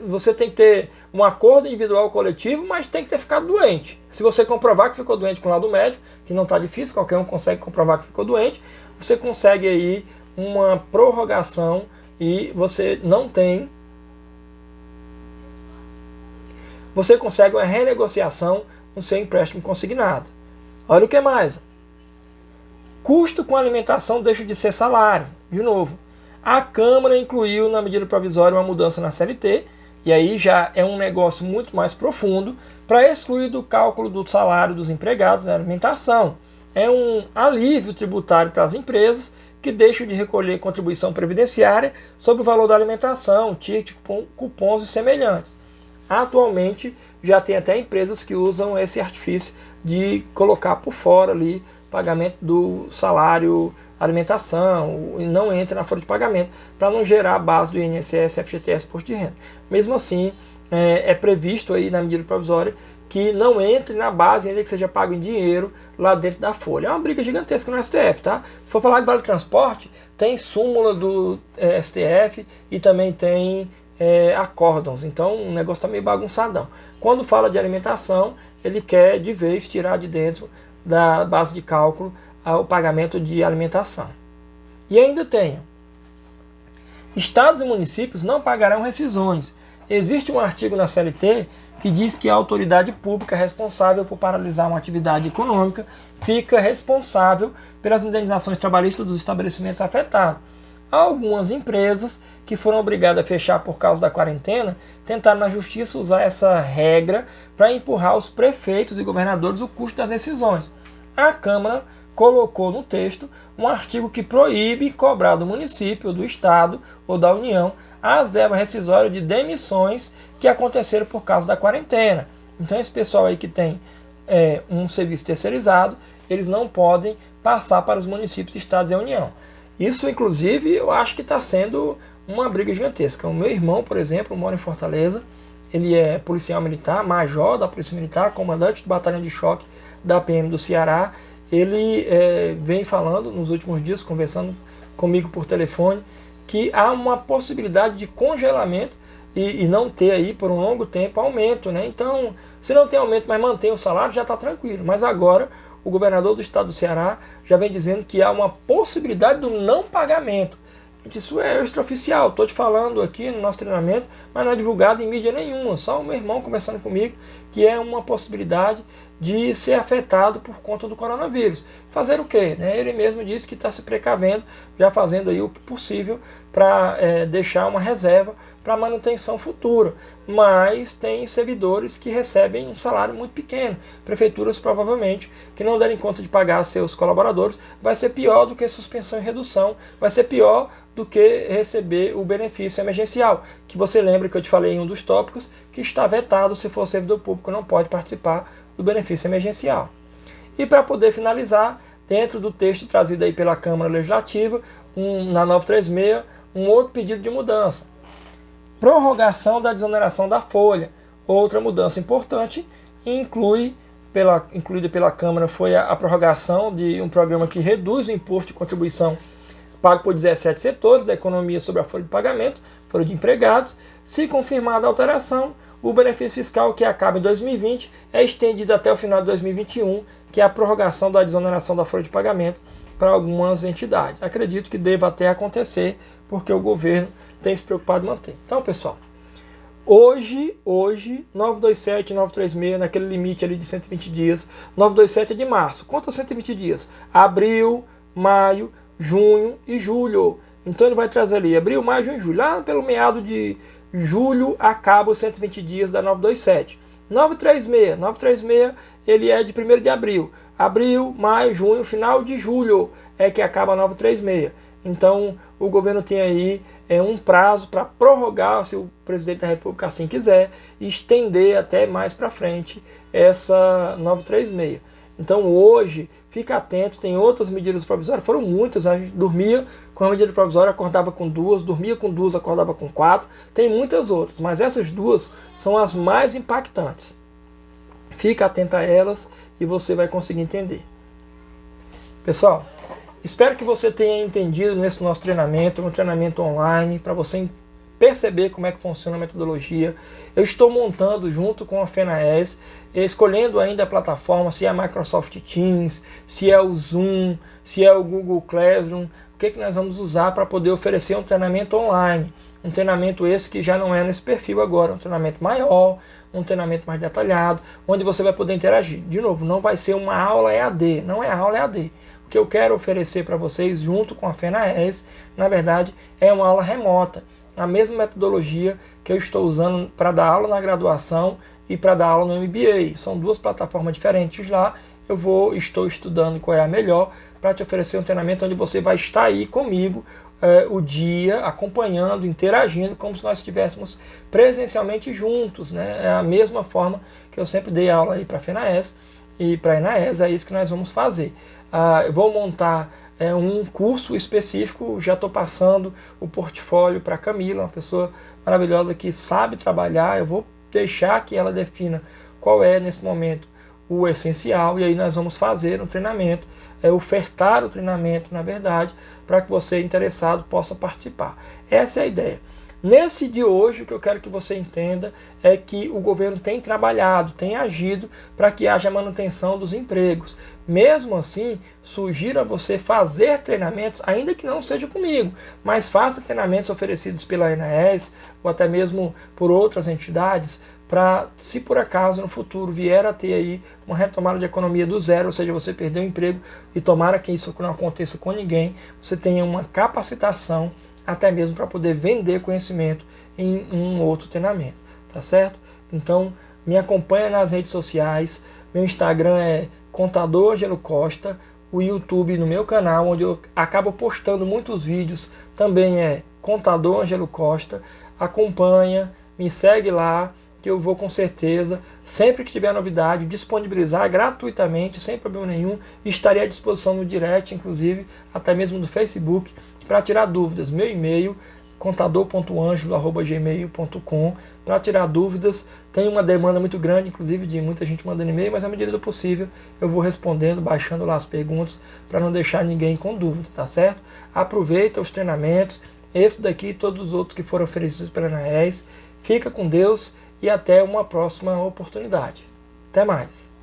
Você tem que ter um acordo individual ou coletivo, mas tem que ter ficado doente. Se você comprovar que ficou doente com o laudo médico, que não está difícil, qualquer um consegue comprovar que ficou doente, você consegue aí uma prorrogação e você não tem... Você consegue uma renegociação no seu empréstimo consignado. Olha o que mais. Custo com alimentação deixa de ser salário. De novo, a Câmara incluiu na medida provisória uma mudança na CLT, e aí já é um negócio muito mais profundo, para excluir do cálculo do salário dos empregados a alimentação. É um alívio tributário para as empresas que deixam de recolher contribuição previdenciária sobre o valor da alimentação, ticket, cupons e semelhantes. Atualmente já tem até empresas que usam esse artifício de colocar por fora ali pagamento do salário, alimentação, e não entra na folha de pagamento, para não gerar a base do INSS, FGTS, Imposto de Renda. Mesmo assim, é previsto aí na medida provisória que não entre na base, ainda que seja pago em dinheiro, lá dentro da folha. É uma briga gigantesca no STF, tá? Se for falar de vale transporte, tem súmula do STF e também tem acórdãos, então o negócio está meio bagunçadão. Quando fala de alimentação, ele quer de vez tirar de dentro da base de cálculo o pagamento de alimentação. E ainda tem: estados e municípios não pagarão rescisões. Existe um artigo na CLT que diz que a autoridade pública responsável por paralisar uma atividade econômica fica responsável pelas indenizações trabalhistas dos estabelecimentos afetados. Algumas empresas que foram obrigadas a fechar por causa da quarentena tentaram na justiça usar essa regra para empurrar aos prefeitos e governadores o custo das decisões. A Câmara colocou no texto um artigo que proíbe cobrar do município, do estado ou da União as verbas rescisórias de demissões que aconteceram por causa da quarentena. Então esse pessoal aí que tem um serviço terceirizado, eles não podem passar para os municípios, estados e a União. Isso, inclusive, eu acho que está sendo uma briga gigantesca. O meu irmão, por exemplo, mora em Fortaleza, ele é policial militar, major da Polícia Militar, comandante do batalhão de choque da PM do Ceará. Ele vem falando nos últimos dias, conversando comigo por telefone, que há uma possibilidade de congelamento e não ter aí por um longo tempo aumento, né? Então, se não tem aumento, mas mantém o salário, já está tranquilo. Mas agora o governador do estado do Ceará já vem dizendo que há uma possibilidade do não pagamento. Isso é extraoficial, estou te falando aqui no nosso treinamento, mas não é divulgado em mídia nenhuma, só o meu irmão conversando comigo, que é uma possibilidade de ser afetado por conta do coronavírus. Fazer o quê? Ele mesmo disse que está se precavendo, já fazendo aí o que possível para deixar uma reserva para manutenção futura. Mas tem servidores que recebem um salário muito pequeno. Prefeituras provavelmente que não derem conta de pagar seus colaboradores, vai ser pior do que suspensão e redução, vai ser pior do que receber o benefício emergencial, que você lembra que eu te falei em um dos tópicos, que está vetado. Se for servidor público, não pode participar do benefício emergencial. E para poder finalizar, dentro do texto trazido aí pela Câmara Legislativa, na 936, um outro pedido de mudança. Prorrogação da desoneração da folha. Outra mudança importante, incluída pela Câmara, foi a prorrogação de um programa que reduz o imposto de contribuição pago por 17 setores da economia sobre a folha de pagamento, folha de empregados. Se confirmada a alteração, o benefício fiscal que acaba em 2020 é estendido até o final de 2021, que é a prorrogação da desoneração da folha de pagamento para algumas entidades. Acredito que deva até acontecer, porque o governo tem se preocupado em manter. Então, pessoal, hoje 927, 936, naquele limite ali de 120 dias, 927 é de março. Conta 120 dias? Abril, maio, junho e julho. Então ele vai trazer ali abril, maio, junho e julho. Lá pelo meado de julho acaba os 120 dias da 927. 936 ele é de 1º de abril. Abril, maio, junho, final de julho é que acaba a 936. Então o governo tem aí um prazo para prorrogar, se o presidente da República assim quiser, e estender até mais para frente essa 936. Então hoje, fica atento, tem outras medidas provisórias, foram muitas, a gente dormia com a medida provisória, acordava com duas, dormia com duas, acordava com quatro, tem muitas outras, mas essas duas são as mais impactantes. Fica atento a elas e você vai conseguir entender. Pessoal, espero que você tenha entendido nesse nosso treinamento, um treinamento online, para você perceber como é que funciona a metodologia. Eu estou montando junto com a FENAES, escolhendo ainda a plataforma, se é a Microsoft Teams, se é o Zoom, se é o Google Classroom, o que nós vamos usar para poder oferecer um treinamento online. Um treinamento esse que já não é nesse perfil agora, um treinamento maior, um treinamento mais detalhado, onde você vai poder interagir. De novo, não vai ser uma aula EAD, não é aula EAD. O que eu quero oferecer para vocês, junto com a FENAES, na verdade, é uma aula remota. A mesma metodologia que eu estou usando para dar aula na graduação e para dar aula no MBA. São duas plataformas diferentes lá. Estou estudando qual é a melhor para te oferecer um treinamento onde você vai estar aí comigo o dia, acompanhando, interagindo, como se nós estivéssemos presencialmente juntos, né? É a mesma forma que eu sempre dei aula aí para a FENAES e para a ENAES, é isso que nós vamos fazer. Eu vou montar um curso específico, já estou passando o portfólio para a Camila, uma pessoa maravilhosa que sabe trabalhar. Eu vou deixar que ela defina qual é, nesse momento, o essencial, e aí nós vamos fazer um treinamento, ofertar o treinamento, na verdade, para que você interessado possa participar. Essa é a ideia. Nesse de hoje, o que eu quero que você entenda é que o governo tem trabalhado, tem agido para que haja manutenção dos empregos. Mesmo assim, sugiro a você fazer treinamentos, ainda que não seja comigo, mas faça treinamentos oferecidos pela ENAES ou até mesmo por outras entidades, para, se por acaso no futuro vier a ter aí uma retomada de economia do zero, ou seja, você perdeu o emprego, e tomara que isso não aconteça com ninguém, você tenha uma capacitação até mesmo para poder vender conhecimento em um outro treinamento, tá certo? Então, me acompanha nas redes sociais, meu Instagram é Contador Ângelo Costa, o YouTube no meu canal, onde eu acabo postando muitos vídeos, também é Contador Ângelo Costa. Acompanha, me segue lá, que eu vou com certeza, sempre que tiver novidade, disponibilizar gratuitamente, sem problema nenhum, e estarei à disposição no direct, inclusive, até mesmo do Facebook, para tirar dúvidas. Meu e-mail, contador.angelo@gmail.com, para tirar dúvidas. Tem uma demanda muito grande, inclusive, de muita gente mandando e-mail, mas à medida do possível eu vou respondendo, baixando lá as perguntas, para não deixar ninguém com dúvida, tá certo? Aproveita os treinamentos, esse daqui e todos os outros que foram oferecidos pela ENAES. Fica com Deus e até uma próxima oportunidade. Até mais!